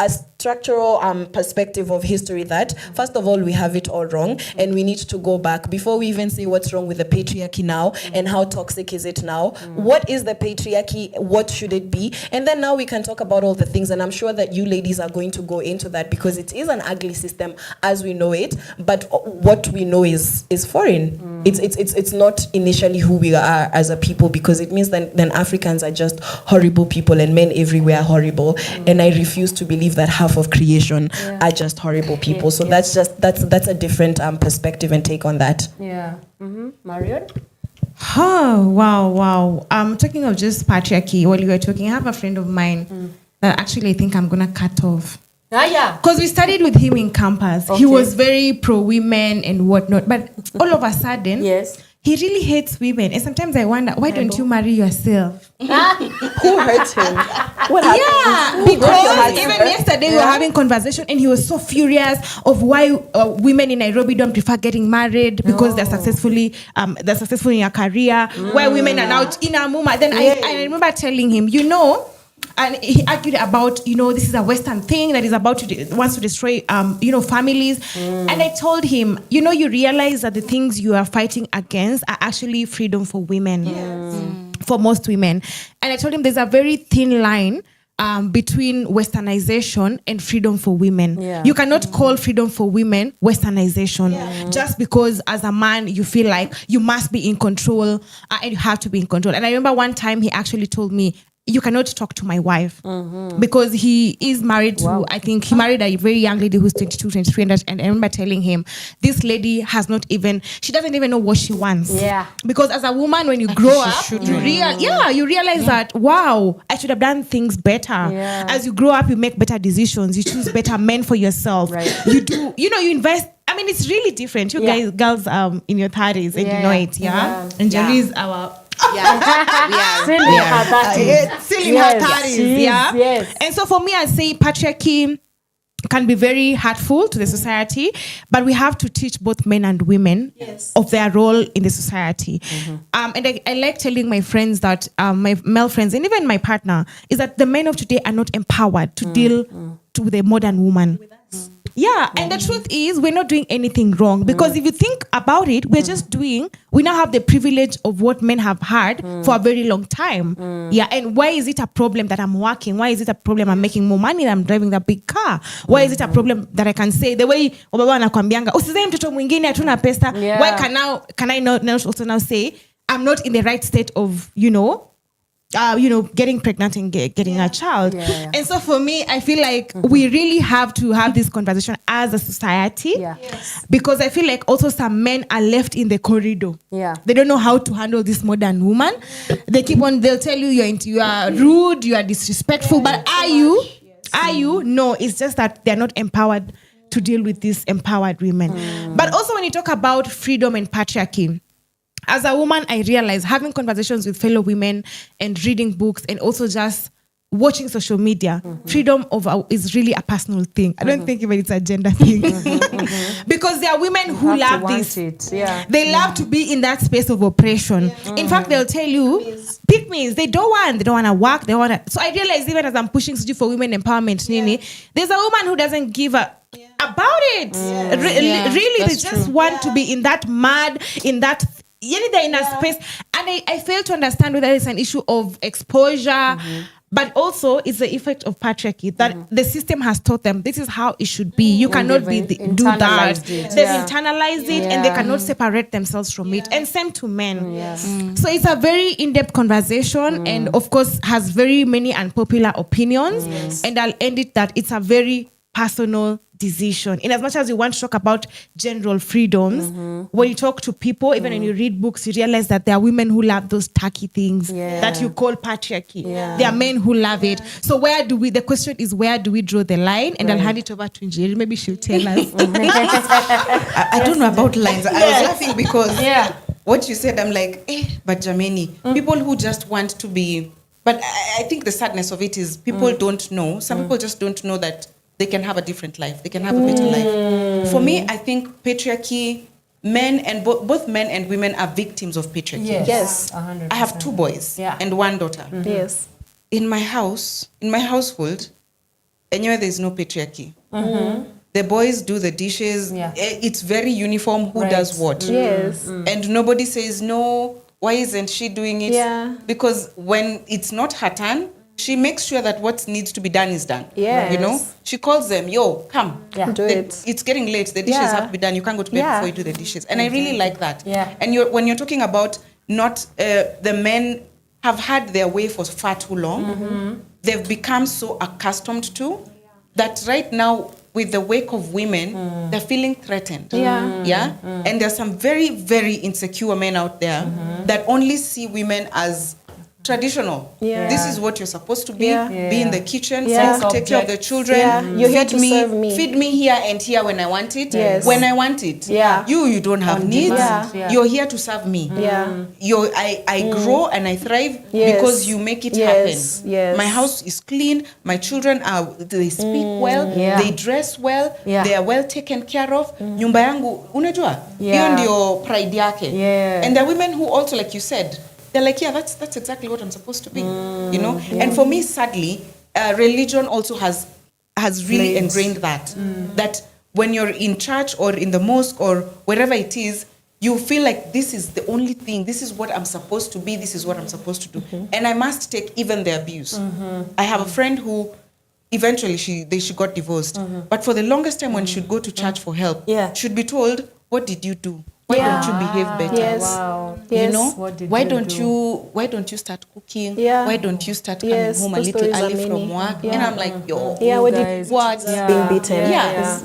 structural perspective of history that, first of all, we have it all wrong and we need to go back before we even say what's wrong with the patriarchy now and how toxic is it now. What is the patriarchy? What should it be? And then now we can talk about all the things, and I'm sure that you ladies are going to go into that because it is an ugly system as we know it, but what we know is foreign. It's not initially who we are as a people, because it means then Africans are just horrible people and men everywhere are horrible. And I refuse to believe that half of creation are just horrible people. So that's a different perspective and take on that.
Yeah. Marion?
Oh, wow. Talking of just patriarchy, while you were talking, I have a friend of mine that actually I think I'm going to cut off.
Yeah.
Because we studied with him in campus. Okay. He was very pro-women and whatnot. But all of a sudden, he really hates women. And sometimes I wonder, why don't you marry yourself?
Who hurt him? What happened?
Yeah, because even yesterday we were having conversation and he was so furious of why women in Nairobi don't prefer getting married because they're successful in their career, why women are now in a movement. Then I remember telling him, and he argued about, this is a Western thing that is wants to destroy, families. And I told him, you realize that the things you are fighting against are actually freedom for women, for most women. And I told him there's a very thin line between westernization and freedom for women. You cannot call freedom for women westernization just because as a man you feel like you must be in control and you have to be in control. And I remember one time he actually told me, you cannot talk to my wife because he is married to, I think he married a very young lady who's 22, 23. And I remember telling him, this lady she doesn't even know what she wants. Because as a woman, when you grow up, you realize that, wow, I should have done things better. As you grow up, you make better decisions. You choose better men for yourself. You do, you invest. I mean, it's really different. You guys, girls in your 30s, and you know it, And Njeri is our...
Still in her 30s.
And so for me, I say patriarchy can be very hurtful to the society, but we have to teach both men and women of their role in the society. And I like telling my friends that, my male friends, and even my partner, is that the men of today are not empowered to deal to the modern woman. And the truth is we're not doing anything wrong, because if you think about it, we now have the privilege of what men have had for a very long time. And why is it a problem that I'm working? Why is it a problem I'm making more money, that I'm driving that big car? Why is it a problem that I can say the way wababa wanakwambianga usizae mtoto mwingine hatuna pesa? Why can I not also now say I'm not in the right state of getting pregnant and getting a child. And so for me, I feel like we really have to have this conversation as a society, because I feel like also some men are left in the corridor. They don't know how to handle this modern woman. They'll tell you you are rude, you are disrespectful, but are you? Are you? No, it's just that they're not empowered to deal with these empowered women. But also when you talk about freedom and patriarchy, as a woman, I realized having conversations with fellow women and reading books and also just watching social media, freedom is really a personal thing. I don't think even it's a gender thing. Because there are women who love this. They love to be in that space of oppression. In fact, they'll tell you, pick me, they don't want to work. So I realized even as I'm pushing for women empowerment, there's a woman who doesn't give a about it. Really, they just want to be in that mud, in that... they're in a space, and I fail to understand whether it's an issue of exposure, but also it's the effect of patriarchy that the system has taught them this is how it should be. You cannot do that. They've internalized it, and they cannot separate themselves from it. And same to men. So it's a very in-depth conversation, and of course has very many unpopular opinions. And I'll end it that it's a very personal decision. In as much as you want to talk about general freedoms, when you talk to people, even when you read books, you realize that there are women who love those tacky things that you call patriarchy. There are men who love it. So the question is, where do we draw the line? And I'll hand it over to Njeri. Maybe she'll tell us.
I don't know about lines. I was laughing because what you said, I'm like, but Jameni, people who just want to be... But I think the sadness of it is people don't know. Some people just don't know that they can have a different life. They can have a better life. For me, I think patriarchy men and both men and women are victims of patriarchy.
Yes.
100%.
I have 2 boys and 1 daughter.
Yes.
In my household, anyway, there's no patriarchy. The boys do the dishes. It's very uniform who does what.
Yes.
And nobody says, no, why isn't she doing it?
Yeah.
Because when it's not her turn, she makes sure that what needs to be done is done.
Yes.
You know, she calls them, yo, come.
Do it.
It's getting late. The dishes have to be done. You can't go to bed before you do the dishes. And I really like that.
Yeah.
And when you're talking about not the men have had their way for far too long. They've become so accustomed to that right now, with the wake of women, they're feeling threatened. Yeah. And there's some very, very insecure men out there that only see women as traditional. This is what you're supposed to be. Be in the kitchen, cook, take care of the children.
You're here to serve me.
Feed me here and here when I want it.
Yes.
When I want it. You don't have needs. You're here to serve me. I grow and I thrive because you make it happen. My house is clean. My children they speak well. They dress well. They are well taken care of. Nyumba yangu, unajua? Hiyo ndio pride yake. And there are women who also, like you said, they're like, yeah, that's exactly what I'm supposed to be, you know. And for me, sadly, religion also has really ingrained that when you're in church or in the mosque or wherever it is, you feel like this is the only thing. This is what I'm supposed to be. This is what I'm supposed to do, and I must take even the abuse. I have a friend who eventually she got divorced, but for the longest time when she'd go to church for help, she'd be told, "What did you do? Why don't you behave better?
Yes.
Wow.
You know, why don't you start cooking? Why don't you start coming home a little early from work?" And I'm like, yo,
what? Being beaten.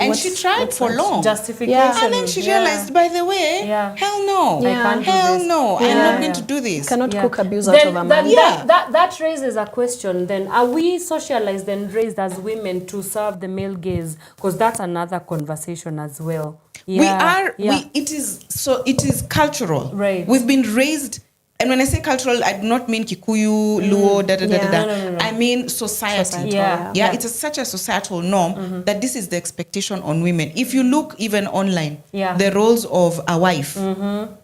And she tried for long.
Justification.
And then she realized, by the way, hell no. Hell no. I'm not going to do this.
Cannot cook abuse out of a man.
That raises a question then. Are we socialized and raised as women to serve the male gaze? Because that's another conversation as well.
We are. It is cultural.
Right.
We've been raised, and when I say cultural, I do not mean Kikuyu, Luo,
No.
I mean society. It's such a societal norm that this is the expectation on women. If you look even online, the roles of a wife,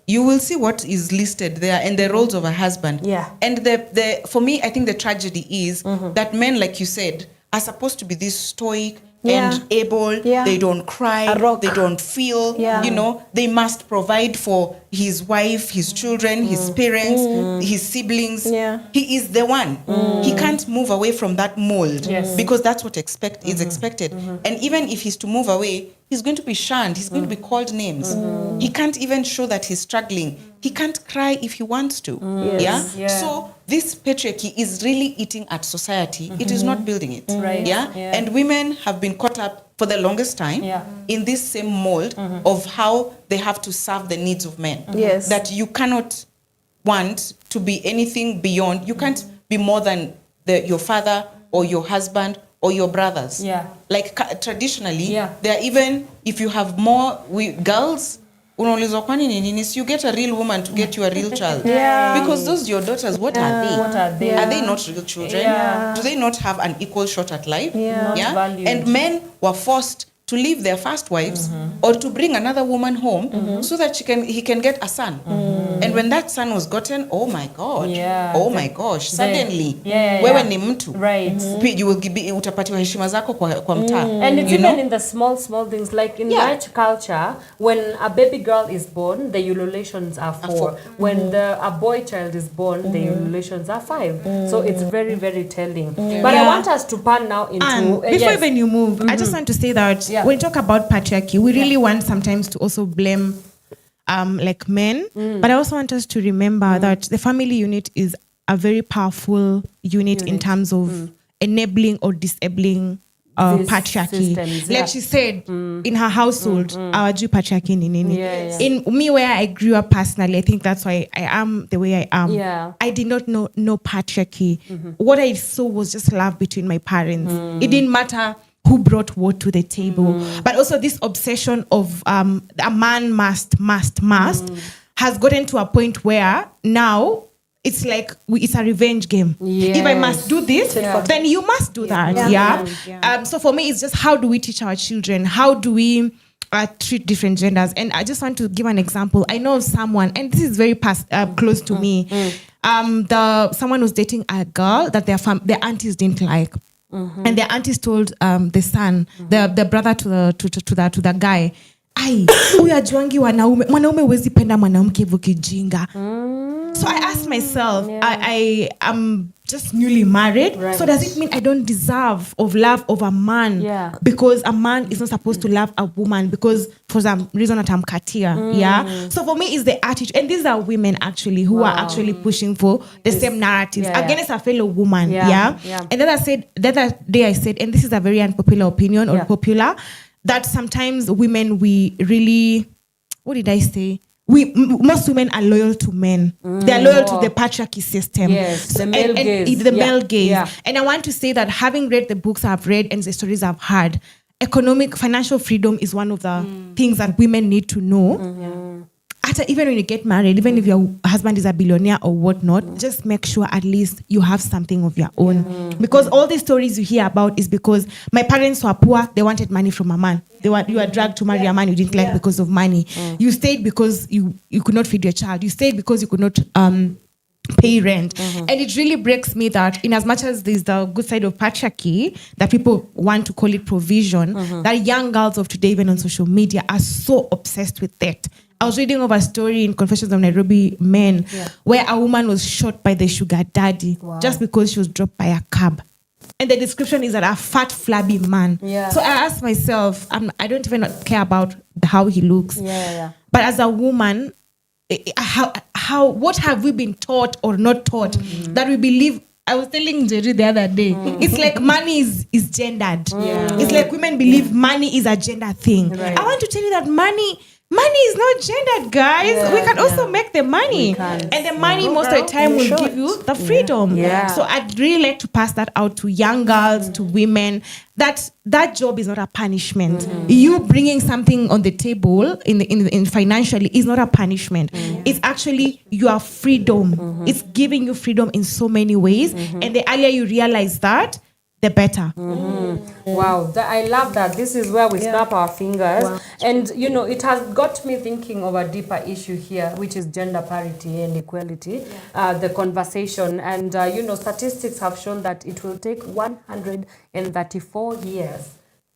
you will see what is listed there, and the roles of a husband. And the for me, I think the tragedy is that men, like you said, are supposed to be this stoic and able. They don't cry. They don't feel. You know, they must provide for his wife, his children, his parents, his siblings. He is the one. He can't move away from that mold because that's what is expected. And even if he's to move away, he's going to be shunned. He's going to be called names. He can't even show that he's struggling. He can't cry if he wants to. So this patriarchy is really eating at society. It is not building it. And women have been caught up for the longest time in this same mold of how they have to serve the needs of men. That you cannot want to be anything beyond. You can't be more than your father or your husband or your brothers. Like traditionally, there are even, if you have more girls, you get a real woman to get you a real child. Because those your daughters, what are they? Are they not real children? Do they not have an equal shot at life? And men were forced to leave their first wives or to bring another woman home so that he can get a son. And when that son was gotten, oh my God, oh my gosh, suddenly, wewe ni mtu. You will utapatiwa heshima zako kwa mtaa.
And it's even in the small things, like in white culture, when a baby girl is born, the ululations are 4. When a boy child is born, the ululations are 5. So it's very, very telling. But I want us to pan now into...
before even you move, I just want to say that when we talk about patriarchy, we really want sometimes to also blame like men, but I also want us to remember that the family unit is a very powerful unit in terms of enabling or disabling patriarchy.
Systems,
like she said, in her household, our Jew patriarchy in me where I grew up personally, I think that's why I am the way I am. I did not know patriarchy. What I saw was just love between my parents. It didn't matter who brought what to the table. But also this obsession of a man must has gotten to a point where now it's like it's a revenge game. If I must do this, then you must do that. So for me, it's just how do we teach our children? How do we treat different genders. And I just want to give an example. I know of someone, and this is very close to me. Someone was dating a girl that their aunties didn't like. And their aunties told the son, the brother to the guy, ai, huyu ajuangi mwanaume huwezi penda mwanamke hivyo kijinga. So I asked myself, I am just newly married. Right. So does it mean I don't deserve of love of a man? Yeah. Because a man is not supposed to love a woman because for some reason that I'm katia. Yeah. So for me, it's the attitude. And these are women actually who are actually pushing for the same narratives against a fellow woman. Yeah. And then the other day I said, and this is a very unpopular opinion or popular, that sometimes women, we really, what did I say? Most women are loyal to men. They are loyal to the patriarchy system.
Yes, the male gaze.
The male gaze. Yeah. And I want to say that having read the books I've read and the stories I've heard, financial freedom is one of the things that women need to know. Even when you get married, even if your husband is a billionaire or whatnot, just make sure at least you have something of your own. Because all these stories you hear about is because my parents were poor, they wanted money from a man. You were dragged to marry a man you didn't like because of money. You stayed because you could not feed your child. You stayed because you could not pay rent. And it really breaks me that in as much as there's the good side of patriarchy, that people want to call it provision, that young girls of today, even on social media, are so obsessed with that. I was reading of a story in Confessions of Nairobi Men where a woman was shot by the sugar daddy just because she was dropped by a cab. And the description is that a fat, flabby man. Yeah. So I asked myself, I don't even care about how he looks. But as a woman, what have we been taught or not taught that we believe? I was telling Njeri the other day, it's like money is gendered. It's like women believe money is a gender thing. Right. I want to tell you that money is not gendered, guys. We can also make the money. And the money most of the time will give you the freedom. So I'd really like to pass that out to young girls, to women, that job is not a punishment. You bringing something on the table in financially is not a punishment. It's actually your freedom. It's giving you freedom in so many ways. And the earlier you realize that, the better.
Wow, I love that. This is where we snap our fingers. Wow. And, it has got me thinking of a deeper issue here, which is gender parity and equality, the conversation. And, statistics have shown that it will take 134 years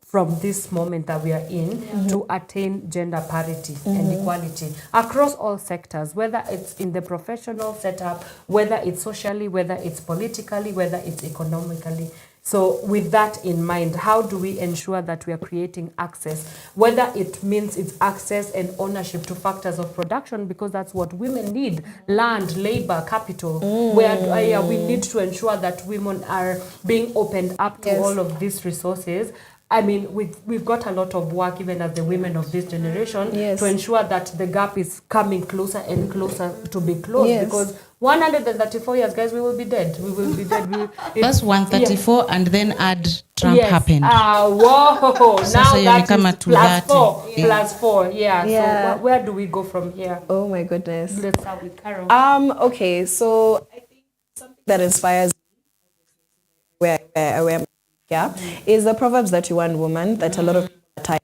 from this moment that we are in to attain gender parity and equality across all sectors, whether it's in the professional setup, whether it's socially, whether it's politically, whether it's economically. So with that in mind, how do we ensure that we are creating access, whether it means it's access and ownership to factors of production, because that's what women need, land, labor, capital, where we need to ensure that women are being opened up to all of these resources. I mean, we've got a lot of work, even as the women of this generation, to ensure that the gap is coming closer and closer to be closed. Because 134 years, guys, we will be dead. We will be dead.
That's 134, and then add Trump happened.
Whoa! Now that is +4.
Yeah.
+4, yeah. So where do we go from here?
Oh my goodness.
Let's start with Carol.
Okay, so I think something that inspires me where is the Proverbs 31 woman that a lot of people are tired.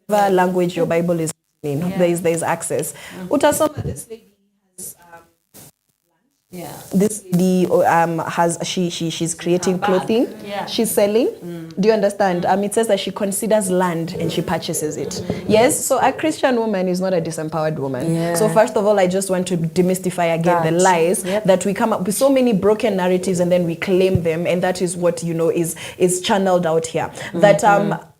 Whatever language your Bible is in, there's access. Utasoma, this lady has this lady has she's creating clothing. She's selling. Do you understand? It says that she considers land and she purchases it. Yes. So a Christian woman is not a disempowered woman. So first of all, I just want to demystify again the lies that we come up with so many broken narratives and then we claim them, and that is what is channeled out here. That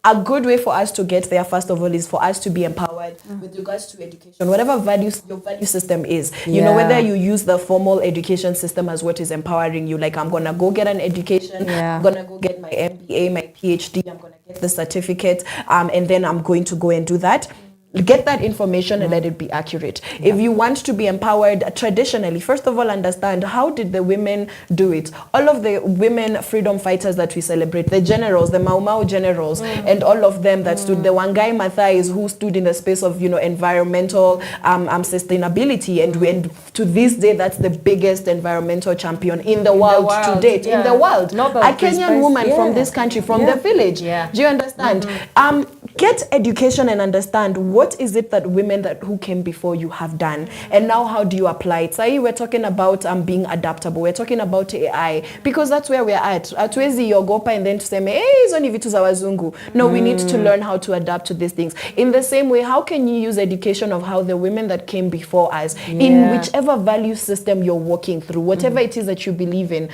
a good way for us to get there, first of all, is for us to be empowered with regards to education, whatever values your value system is. You know, whether you use the formal education system as what is empowering you, like I'm gonna go get an education, I'm gonna go get my MBA, my PhD, I'm gonna get the certificate, and then I'm going to go and do that. get that information and let it be accurate. If you want to be empowered traditionally, first of all, understand how did the women do it. All of the women freedom fighters that we celebrate, the generals, the Mau Mau generals, and all of them that stood, the Ngayi Mathais who stood in the space of, environmental sustainability, and to this day, that's the biggest environmental champion in the world to date. In the world, a Kenyan woman from this country, from the village. Do you understand? Get education and understand what is it that women who came before you have done, and now how do you apply it. So we're talking about being adaptable. We're talking about AI because that's where we're at. Hatuwezi yogopa and then to say, hizo ni vitu za wazungu. No, we need to learn how to adapt to these things. In the same way, how can you use education of how the women that came before us, in whichever value system you're walking through, whatever it is that you believe in,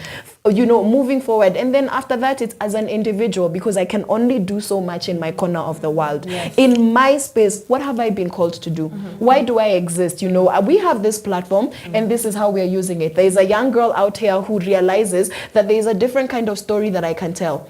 moving forward. And then after that, it's as an individual, because I can only do so much in my corner of the world. In my space, what have I been called to do? Why do I exist? We have this platform and this is how we're using it. There is a young girl out here who realizes that there is a different kind of story that I can tell.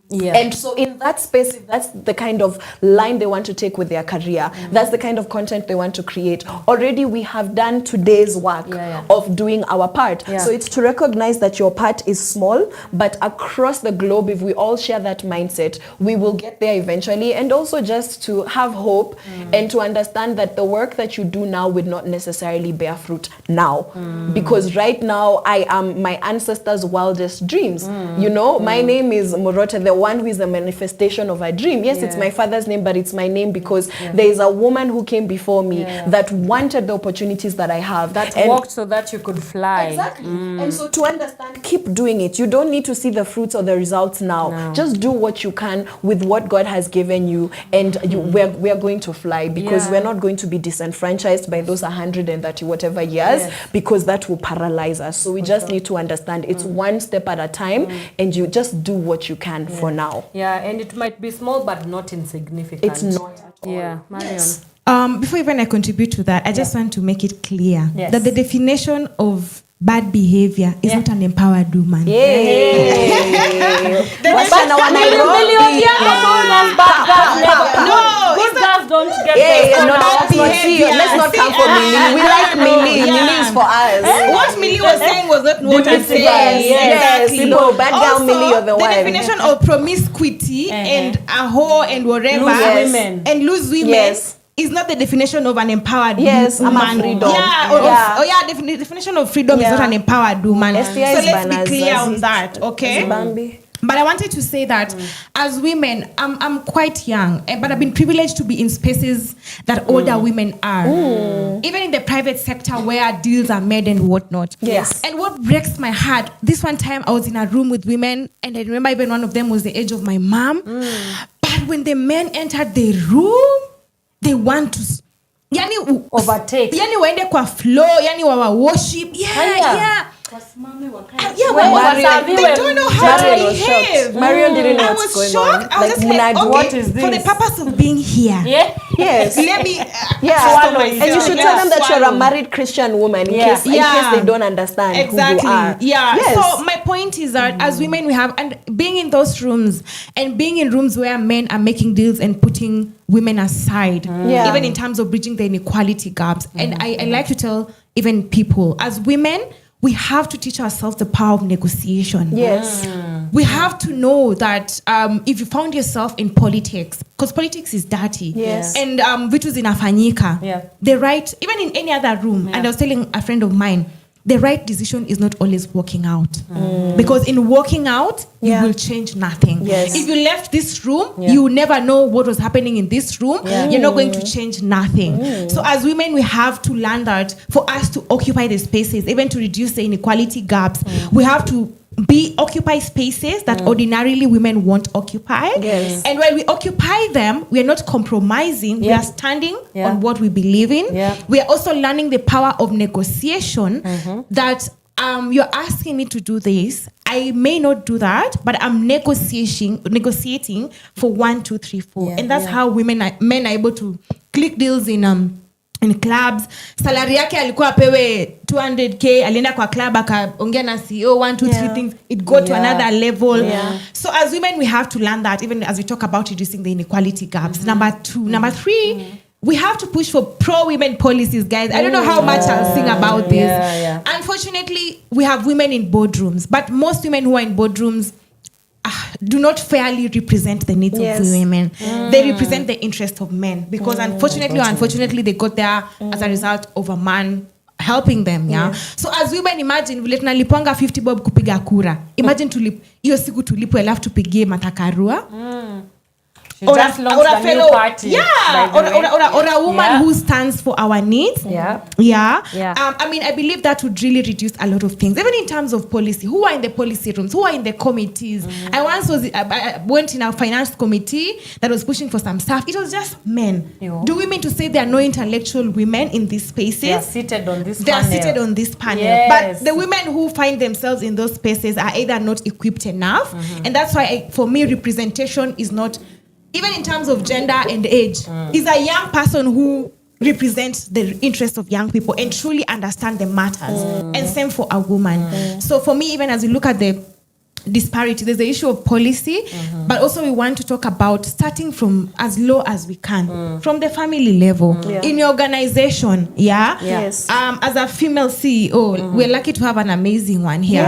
And so in that space, if that's the kind of line they want to take with their career, that's the kind of content they want to create, already we have done today's work of doing our part. So it's to recognize that your part is small, but across the globe, if we all share that mindset, we will get there eventually. And also just to have hope and to understand that the work that you do now would not necessarily bear fruit now. Because right now, I am my ancestors' wildest dreams. My name is Murote, the one who is the manifestation of a dream. Yes, it's my father's name, but it's my name because there is a woman who came before me that wanted the opportunities that I have.
That walked so that you could fly.
Exactly. And so to understand, keep doing it. You don't need to see the fruits or the results now. Just do what you can with what God has given you, and we're going to fly, because we're not going to be disenfranchised by those 130 whatever years, because that will paralyze us. So we just need to understand it's one step at a time, and you just do what you can for now.
And it might be small but not insignificant.
It's not at all.
Marion.
Before even I contribute to that, I just want to make it clear that the definition of bad behavior is not an empowered woman.
Girls don't get
let's not come for Millie. We like Millie. Millie is for us.
What Millie was saying was not what I'm saying.
Exactly. Bad girl Millie, you're the one.
The definition of promiscuity and a whore and whatever and loose women is not the definition of an empowered woman.
I'm a freedom.
The definition of freedom is not an empowered woman. So let's be clear on that, okay? But I wanted to say that as women, I'm quite young, but I've been privileged to be in spaces that older women are. Even in the private sector where deals are made and whatnot. And what breaks my heart, this one time I was in a room with women, and I remember even one of them was the age of my mom. But when the men entered the room, they want to
overtake.
Yani waende kwa flow, yani wawa worship. They don't know how to behave.
Marion didn't know what's going on.
I was just like, okay,
what is this?
For the purpose of being here.
Yes.
Let me
and you should tell them that you're a married Christian woman in case they don't understand who you are.
So my point is that as women we have, and being in those rooms and being in rooms where men are making deals and putting women aside, even in terms of bridging the inequality gaps. And I like to tell even people, as women, we have to teach ourselves the power of negotiation. We have to know that if you found yourself in politics, because politics is dirty, and vitu zinafanyika, the right, even in any other room, and I was telling a friend of mine, the right decision is not always walking out. Because in walking out, you will change nothing. If you left this room, you will never know what was happening in this room. You're not going to change nothing. So as women, we have to learn that for us to occupy the spaces, even to reduce the inequality gaps, we have to occupy spaces that ordinarily women won't occupy. And when we occupy them, we are not compromising. We are standing on what we believe in. We are also learning the power of negotiation, that you're asking me to do this. I may not do that, but I'm negotiating for 1, 2, 3, 4. And that's how men are able to click deals in clubs. Salary yake alikuwa apewe 200k, alienda kwa club akaongea na CEO 1, 2, 3 things, it go to another level. So as women we have to learn that, even as we talk about reducing the inequality gaps. Number 3, we have to push for pro-women policies, guys. I don't know how much I'll sing about this. Unfortunately, we have women in boardrooms, but most women who are in boardrooms do not fairly represent the needs of women. They represent the interest of men because unfortunately, they got there as a result of a man helping them. So as women, imagine vile tunalipwanga 50 bob kupiga kura. Imagine hiyo siku tulipwe alafu tupigie matakarua.
She just launched a new party.
Or a woman who stands for our needs. I mean, I believe that would really reduce a lot of things, even in terms of policy. Who are in the policy rooms? Who are in the committees? I went in a finance committee that was pushing for some stuff. It was just men. Do we mean to say there are no intellectual women in these spaces?
They are seated on this panel.
Yes. But the women who find themselves in those spaces are either not equipped enough, and that's why, for me, representation is not, even in terms of gender and age, is a young person who represents the interests of young people and truly understand the matters. And same for a woman. So for me, even as we look at the disparity, there's the issue of policy, but also we want to talk about starting from as low as we can, from the family level, in your organization. As a female CEO, we're lucky to have an amazing one here.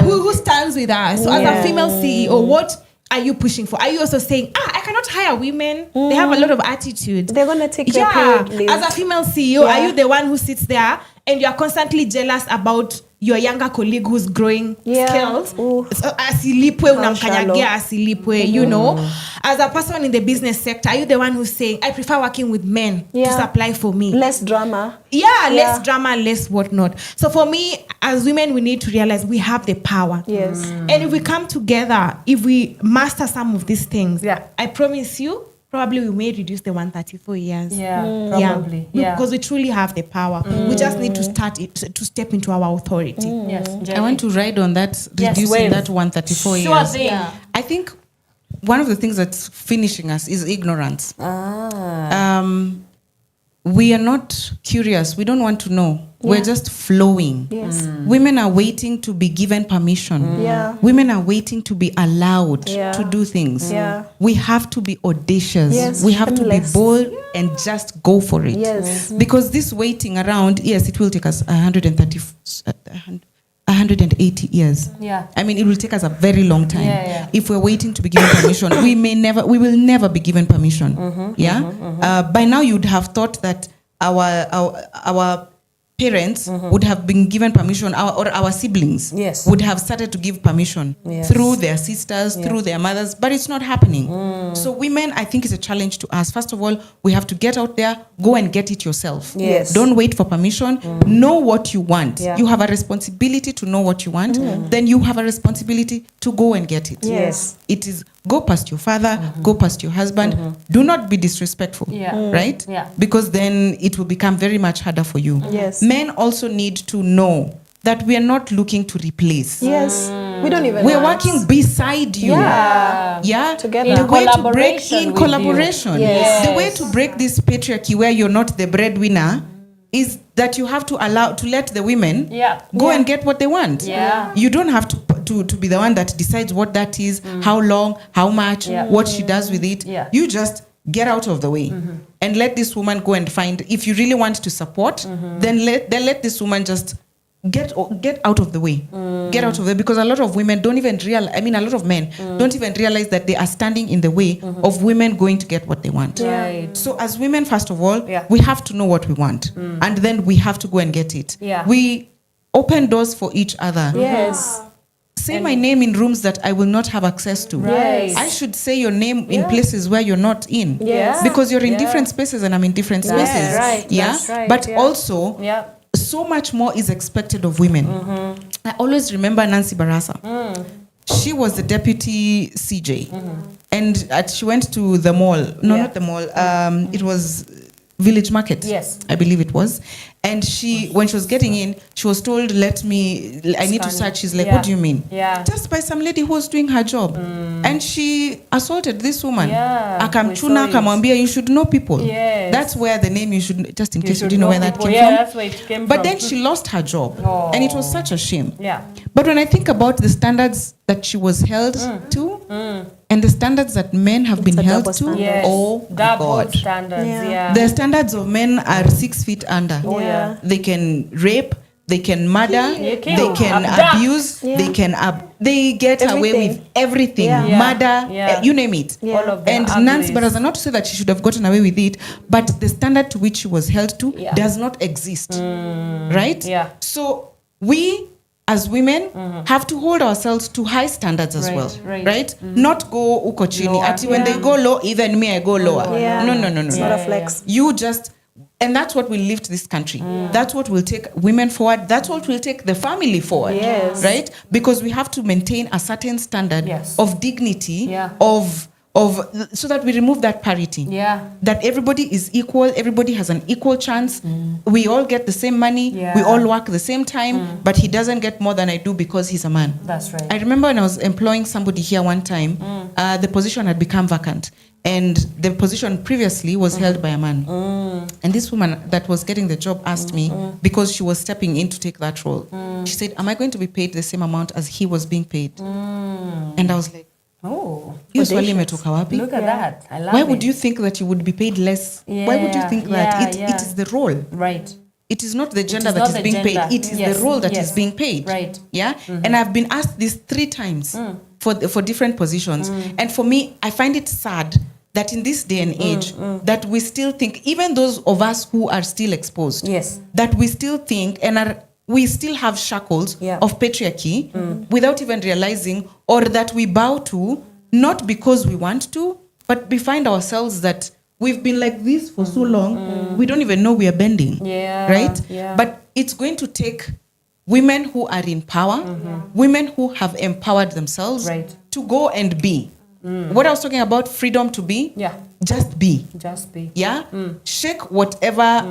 Who stands with us. So as a female CEO, what are you pushing for? Are you also saying, I cannot hire women? They have a lot of attitude.
They're going to take your period leave.
As a female CEO, are you the one who sits there and you're constantly jealous about your younger colleague who's growing skills? So, asilipwe, unamkanyagia asilipwe, you know. As a person in the business sector, are you the one who's saying, I prefer working with men to supply for me?
Less drama.
Less drama, less whatnot. So for me, as women, we need to realize we have the power. And if we come together, if we master some of these things, I promise you, probably we may reduce the 134 years.
Probably.
Because we truly have the power. We just need to step into our authority.
I want to ride on that, reducing that 134 years. I think one of the things that's finishing us is ignorance. We are not curious. We don't want to know. We're just flowing. Women are waiting to be given permission. Women are waiting to be allowed to do things. We have to be audacious. We have to be bold and just go for it. Because this waiting around, it will take us 180 years. I mean, it will take us a very long time. If we're waiting to be given permission, we will never be given permission. By now you'd have thought that our parents would have been given permission, or our siblings would have started to give permission through their sisters, through their mothers, but it's not happening. So women, I think, is a challenge to us. First of all, we have to get out there, go and get it yourself. Don't wait for permission. Know what you want. You have a responsibility to know what you want. Then you have a responsibility to go and get it. It is go past your father, go past your husband. Do not be disrespectful, right? Because then it will become very much harder for you. Men also need to know that we are not looking to replace.
We don't even.
We're working beside you.
Together.
The way to break in collaboration. The way to break this patriarchy where you're not the breadwinner is that you have to let the women go and get what they want. You don't have to be the one that decides what that is, how long, how much, what she does with it. You just get out of the way and let this woman go and find. If you really want to support, then let this woman just get out of the way. Get out of the way, because a lot of women don't even realize, a lot of men don't even realize that they are standing in the way of women going to get what they want. So as women, first of all, we have to know what we want, and then we have to go and get it. We open doors for each other. Say my name in rooms that I will not have access to. I should say your name in places where you're not in. Because you're in different spaces and I'm in different spaces. But also, so much more is expected of women. I always remember Nancy Barasa. She was the deputy CJ. And she went to the mall. No, not the mall. It was Village Market. I believe it was. And when she was getting in, she was told, I need to search. She's like, what do you mean? Just by some lady who was doing her job. And she assaulted this woman. Akamchuna, akamwambia, you should know people. That's where the name you should, just in case you didn't know where that came from.
That's where it came
but
from.
Then she lost her job. And it was such a shame. But when I think about the standards that she was held to, and the standards that men have been held to,
Yes.
oh my
Double
God.
standards, yeah.
The standards of men are 6 feet under.
Oh, yeah.
They can rape, they can murder,
Kill,
they can
abduct.
abuse, they can they get away with everything.
Yeah.
Murder,
Yeah.
you name it.
All of them
And
uglies.
Nancy Baraza, not to say that she should have gotten away with it, but the standard to which she was held to does not exist. Right?
Yeah.
So we as women have to hold ourselves to high standards as well. Right? Not go uko chini. Ati when they go low, even me I go lower.
Yeah.
No.
It's not a flex.
You just, and that's what will lift this country. That's what will take women forward. That's what will take the family forward.
Yes.
Right? Because we have to maintain a certain standard of dignity, of so that we remove that parity.
Yeah.
That everybody is equal, everybody has an equal chance. We all get the same money, we all work the same time, but he doesn't get more than I do because he's a man.
That's right.
I remember when I was employing somebody here one time, the position had become vacant. And the position previously was held by a man. And this woman that was getting the job asked me, because she was stepping in to take that role, she said, am I going to be paid the same amount as he was being paid? And I was like,
oh,
look
at that. I love
Why
it.
would you think that you would be paid less? Why would you think that? It is the role.
Right.
It is not the gender
is
that
not
is
the
being
gender.
paid. It is the role that is being paid.
Right.
Yeah. And I've been asked this 3 times for different positions. And for me, I find it sad that in this day and age, that we still think, even those of us who are still exposed, that we still think we still have shackles of patriarchy without even realizing, or that we bow to, not because we want to, but we find ourselves that we've been like this for so long, we don't even know we are bending. Right? But it's going to take women who are in power, women who have empowered themselves to go and be. What I was talking about, freedom to be, just be.
Just be.
Yeah? Shake whatever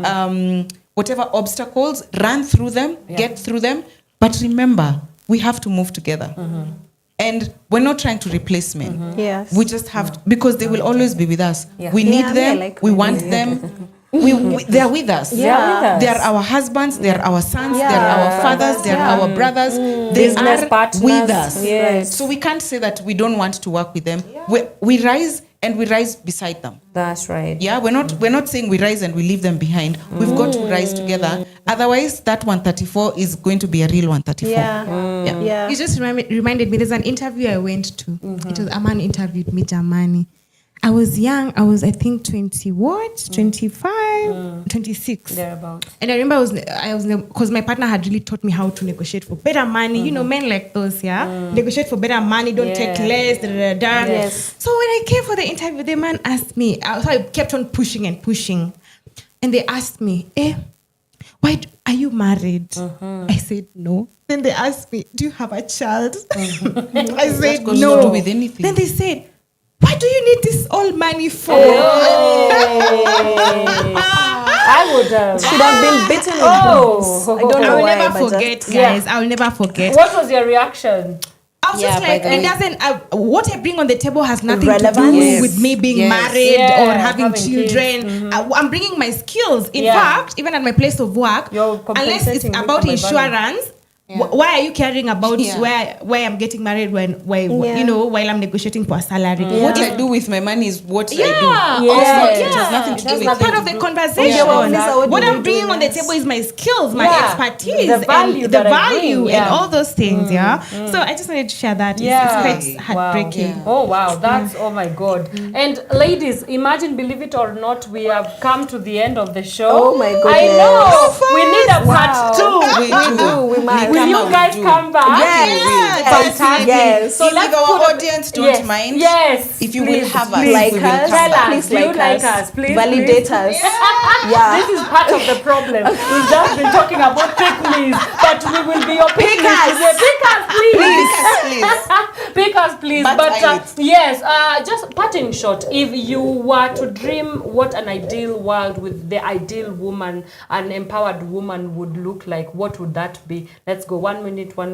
obstacles, run through them, get through them. But remember, we have to move together. And we're not trying to replace men.
Yes.
We just have to, because they will always be with us. We need them, we want them. They are with us. They are our husbands, they are our sons, they are our fathers, they are our brothers. They are with us. So we can't say that we don't want to work with them. We rise, and we rise beside them.
That's right.
Yeah, we're not saying we rise and we leave them behind. We've got to rise together. Otherwise, that 134 is going to be a real 134.
Yeah.
You just reminded me, there's an interview I went to. It was a man interviewed me, Jamani. I was young. I was, I think, 25, 26.
Thereabout.
And I remember I was because my partner had really taught me how to negotiate for better money. You know, men like those, negotiate for better money, don't take less.
Yes.
So when I came for the interview, the man asked me. So I kept on pushing and pushing, and they asked me, why are you married? I said no. Then they asked me, do you have a child? I said no.
To do with anything.
Then they said, what do you need this all money for?
I would
should have been bitten with this. I don't know why.
I will never forget, guys. I will never forget.
What was your reaction?
I was just like, it doesn't. What I bring on the table has nothing to do with me being married or having children. I'm bringing my skills. In fact, even at my place of work, unless it's about insurance. Why are you caring about where I'm getting married while I'm negotiating for a salary?
What I do with my money is what I do.
It
has nothing to do with
part of the conversation. What I'm bringing on the table is my skills, my expertise,
the value,
and all those things. So I just wanted to share that. It's quite heartbreaking.
Wow. Oh wow, that's oh my God. And ladies, imagine, believe it or not, we have come to the end of the show.
Oh my goodness.
I know. We need a part 2.
We do. We might.
Will you guys come back?
Yes.
Fantastic.
Yes.
So if our audience don't mind,
if
you will have us,
like
we will
us,
come back.
please like us, please validate us.
This is part of the problem. We've just been talking about pick me's, but we will be your pick us. Pick us, please. Pick us, please. But yes, just parting shot. If you were to dream what an ideal world with the ideal woman, an empowered woman would look like, what would that be? Let's go 1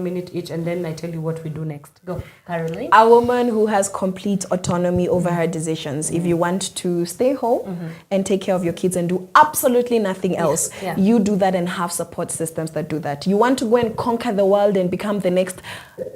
minute each, and then I tell you what we do next. Go, Caroline.
A woman who has complete autonomy over her decisions. If you want to stay home and take care of your kids and do absolutely nothing else, you do that and have support systems that do that. You want to go and conquer the world and become the next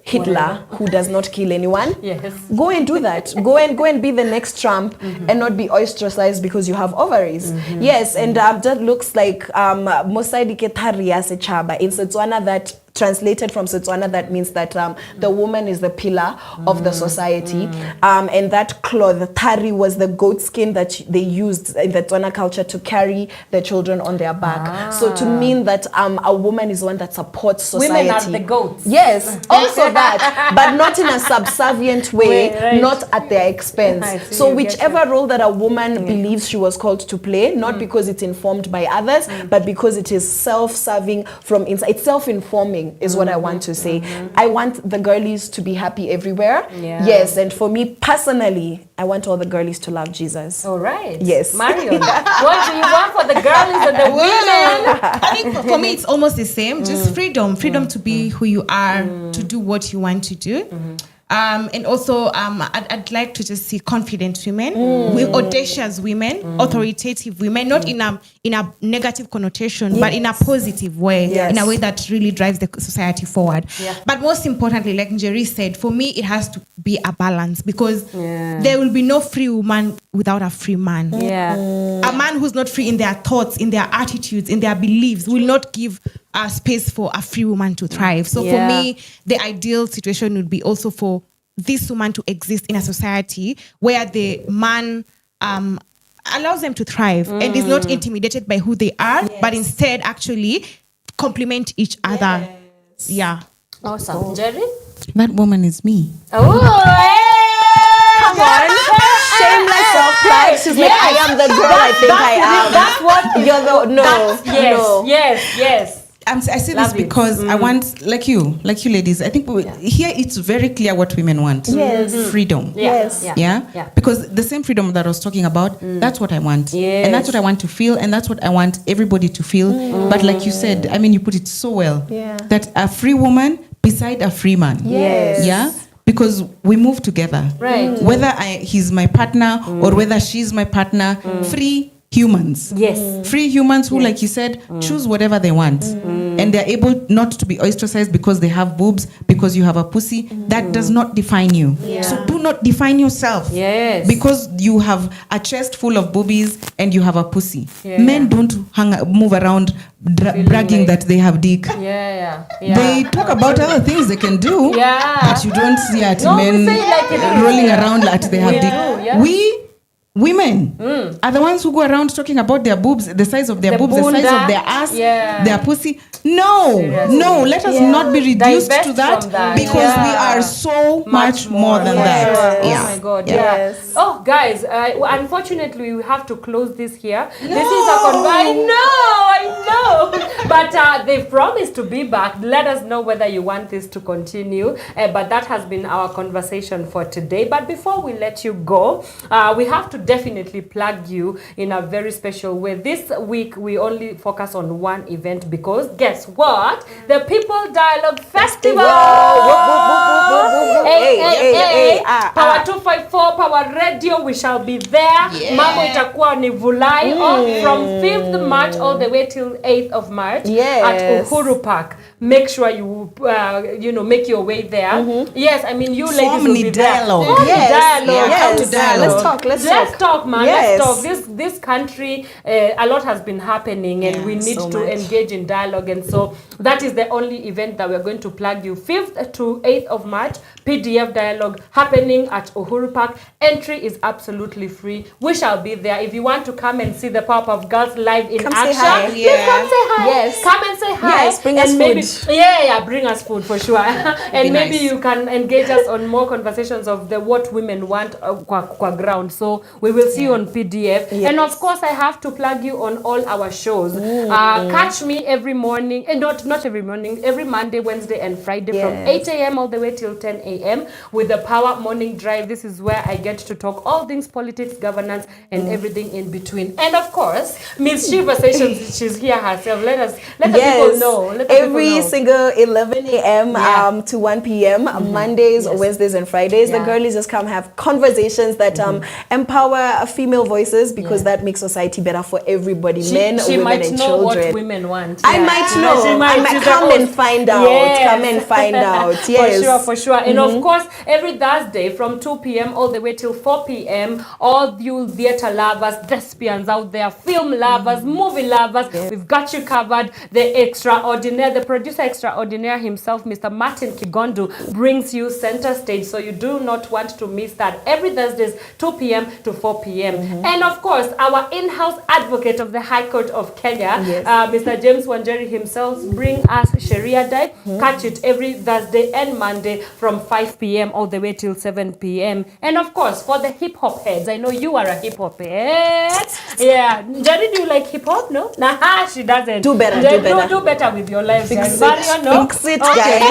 Hitler who does not kill anyone?
Yes.
Go and do that. Go and be the next Trump and not be ostracized because you have ovaries. Yes, and that looks like Mosaidi Ketaria Sechaba in Setswana, that translated from Setswana, that means that the woman is the pillar of the society. And that cloth, tari, was the goat skin that they used in the Tswana culture to carry the children on their back. So to mean that a woman is one that supports society.
Women are the goats.
Yes, also that, but not in a subservient way, not at their expense. So whichever role that a woman believes she was called to play, not because it's informed by others, but because it is self-serving from inside, it's self-informing is what I want to say. I want the girlies to be happy everywhere. Yes, and for me personally, I want all the girlies to love Jesus.
All right.
Yes.
Marion, what do you want for the girlies and the women?
I think for me, it's almost the same. Just freedom to be who you are, to do what you want to do. And also, I'd like to just see confident women, audacious women, authoritative women, not in a negative connotation, but in a positive way, in a way that really drives the society forward. But most importantly, like Njeri said, for me, it has to be a balance, because there will be no free woman without a free man. A man who's not free in their thoughts, in their attitudes, in their beliefs, will not give space for a free woman to thrive. So for me, the ideal situation would be also for this woman to exist in a society where the man allows them to thrive and is not intimidated by who they are, but instead actually complement each other. Yeah.
Awesome. Njeri?
That woman is me.
Oh,
come on. Shameless self-pride. She's like, I am the girl I think I am.
That's what
you're the
yes.
I say this because I want, like you ladies, I think here it's very clear what women want.
Yes.
Freedom.
Yes.
Yeah? Because the same freedom that I was talking about, that's what I want.
Yes.
And that's what I want to feel, and that's what I want everybody to feel. But like you said, I mean, you put it so well, that a free woman beside a free man.
Yes.
Yeah? Because we move together.
Right.
Whether he's my partner or whether she's my partner, free humans.
Yes.
Free humans who, like you said, choose whatever they want. And they're able not to be ostracized because they have boobs, because you have a pussy. That does not define you. So do not define yourself.
Yes.
Because you have a chest full of boobies and you have a pussy. Men don't move around bragging that they have dick. They talk about other things they can do, but you don't see men rolling around like they have dick. We women are the ones who go around talking about their boobs, the size of their boobs, the size of their ass, their pussy. No, let us not be reduced to that, because we are so much more than that.
Oh my God, yes. Oh, guys, unfortunately, we have to close this here. This is a I know. But they've promised to be back. Let us know whether you want this to continue. But that has been our conversation for today. But before we let you go, we have to definitely plug you in a very special way. This week, we only focus on one event because guess what? The People Dialogue Festival! Power 254, Power Radio, we shall be there. Mambo itakuwa ni Vulai from 5th March all the way till 8th of March at Uhuru Park. Make sure you make your way there. Yes, I mean, you ladies will be there.
Let's talk,
man. Let's talk. This country, a lot has been happening, and we need to engage in dialogue. And so that is the only event that we're going to plug you. 5th to 8th of March, PDF Dialogue happening at Uhuru Park. Entry is absolutely free. We shall be there. If you want to come and see the Powerpuff Girls live in action, come say hi. Yes. Come and say hi.
Yes, bring us food.
Bring us food for sure. And maybe you can engage us on more conversations of what women want kwa ground. So we will see you on PDF. Yes. And of course, I have to plug you on all our shows. Catch me every morning, and not every morning, every Monday, Wednesday, and Friday from 8 a.m. all the way till 10 a.m. with the Power Morning Drive. This is where I get to talk all things politics, governance, and everything in between. And of course, Miss Shiva Sessions, she's here herself. Let the people know.
Every single 11 a.m. To 1 p.m. Mondays, Wednesdays, and Fridays. The girlies just come have conversations that empower female voices, because that makes society better for everybody, men, women, and children. She might know what
women want.
I might know. I might come and find out. Come and find out. Yes.
For sure. And of course, every Thursday from 2 p.m. all the way till 4 p.m. all you theater lovers, thespians out there, film lovers, movie lovers, we've got you covered. The extraordinaire, the producer extraordinaire himself, Mr. Martin Kigondu, brings you center stage. So you do not want to miss that. Every Thursdays, 2 p.m. to 4 p.m. And of course, our in-house advocate of the High Court of Kenya, Mr. James Njeri himself, bring us Sharia Day. Catch it every Thursday and Monday from 5 p.m. all the way till 7 p.m. And of course, for the hip-hop heads, I know you are a hip-hop head. Yeah. Njeri, do you like hip-hop? No? Nah, she doesn't.
Do better.
Do better with your life, guys. Marion, no?
Fix it, guys.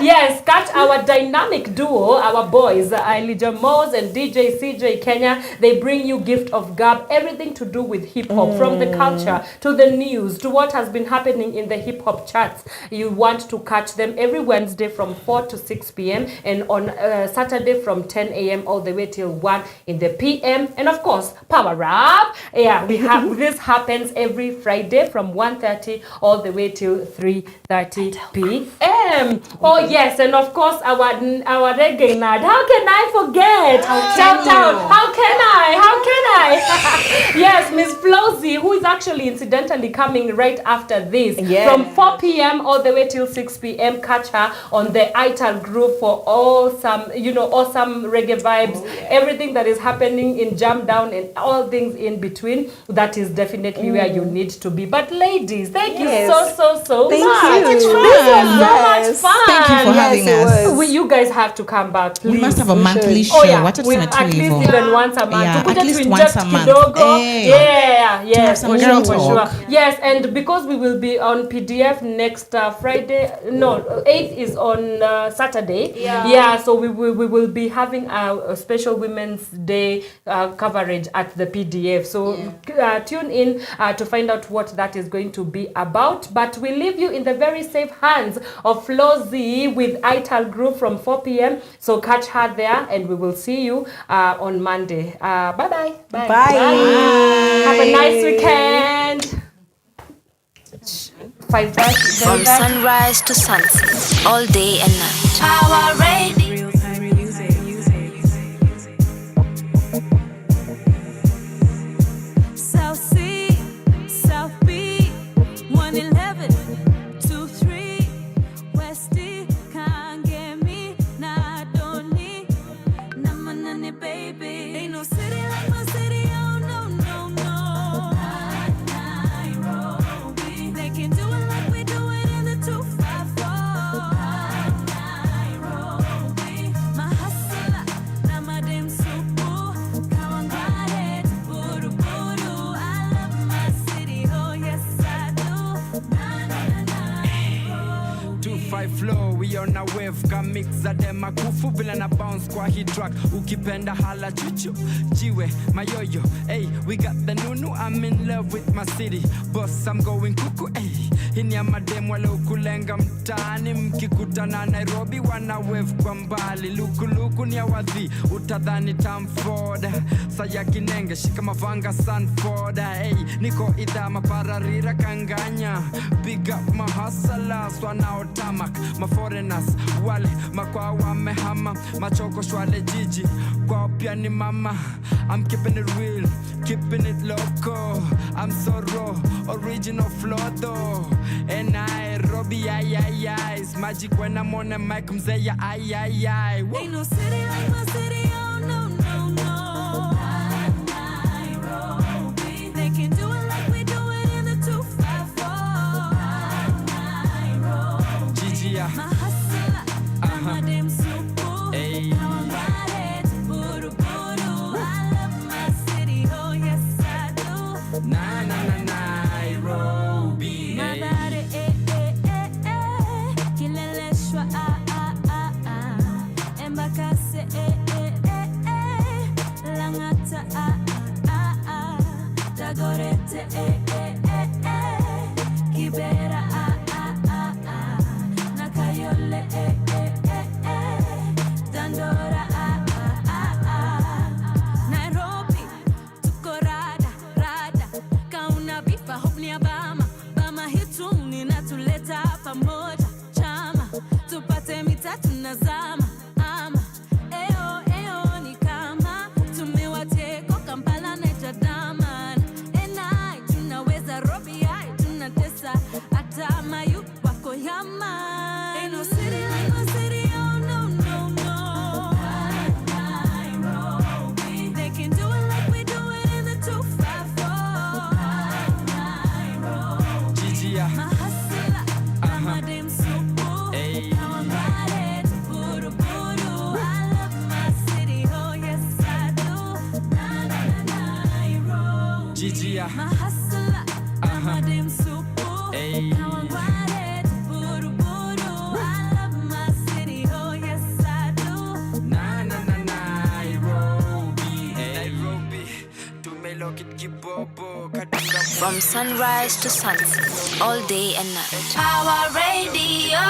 Yes, catch our dynamic duo, our boys, Elijah Mose and DJ CJ Kenya. They bring you Gift of Gab, everything to do with hip-hop, from the culture to the news to what has been happening in the hip-hop charts. You want to catch them every Wednesday from 4 to 6 p.m. and on Saturday from 10 a.m. all the way till 1 in the p.m. And of course, Power Rap. Yeah, we have this happens every Friday from 1:30 all the way till 3:30 p.m. Oh yes, and of course our reggae nerd. How can I forget? Shout out. How can I? Yes, Miss Flozz, who is actually incidentally coming right after this. From 4 p.m. all the way till 6 p.m. Catch her on the Ital group for awesome reggae vibes. Everything that is happening in Jam Down and all things in between. That is definitely where you need to be. But ladies, thank you so much.
Thank you.
This was so much fun.
Thank you for having us.
You guys have to come back, please.
We must have a monthly show.
At least even once a month.
Yeah, at least once a month.
Yes, for sure. Yes, and because we will be on PDF next Friday, 8th is on Saturday. So we will be having a special Women's Day coverage at the PDF. So tune in to find out what that is going to be about. But we leave you in the very safe hands of Flozz with Ital Group from 4 p.m. So catch her there, and we will see you on Monday. Bye. Have a nice weekend. 5:30.
From sunrise to sunset, all day and night. Power Radio.
Real-time music. South C, South B, 111, 23, West D, can't get me, nah, don't need, nah, baby. Ain't no city like my city, oh no. Nairobi, they can do it like we do it in the 254. Nairobi, my hustler, now my damn supu, kawangare, buru buru. I love my city, oh yes I do. Nairobi.
25 flow, we on a wave, kamixa dem akufu bila na bounce kwa hii track. Ukipenda hala chuchu, jiwe, mayoyo, hey, we got the nunu, I'm in love with my city. Boss, I'm going kuku, hey, hini ya madem wale ukulenga mtaani. Mkikutana Nairobi, wana wave kwa mbali. Luku ni ya wadhi, utadhani Tamford. Saya kinenge, shika mavanga Sanford. Hey, niko idha mapararira kanganya. Big up my hustlers, wanaotamak. My foreigners, wale, makwa wamehama. Machoko shwale jiji, kwa pia ni mama. I'm keeping it real, keeping it local. I'm so raw, original flow though. And Nairobi, ay. It's magic when I'm on the mic, mzeya, ay. Woo.
Ain't no city like my city, oh no. Nairobi, they can do it like we do it in the 254. Nairobi,
Gigi,
my hustler, now my damn supu,
hey.
Langata Dagorete Kibera Nakayole Dandora Nairobi tukorada rada kauna bifa hopni abama bama hituni natuleta pamoja chama tupate mitatu nazama ama eo ni kama tumewateko Kampala na Jadaman enai tunaweza robi ai tunatesa hata mayu wako yama ain't no city oh no Nairobi they can do it like we do it in the 254 Nairobi
Gigi
mahasila madem supu kawangare buru buru I love my city oh yes I do Nairobi
Gigi
mahasila madem supu kawangare buru buru I love my city oh yes I do
Nairobi tumelokit kibobo kadunga
From sunrise to sunset, all day and night. Power Radio.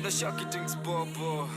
no shocky things bobo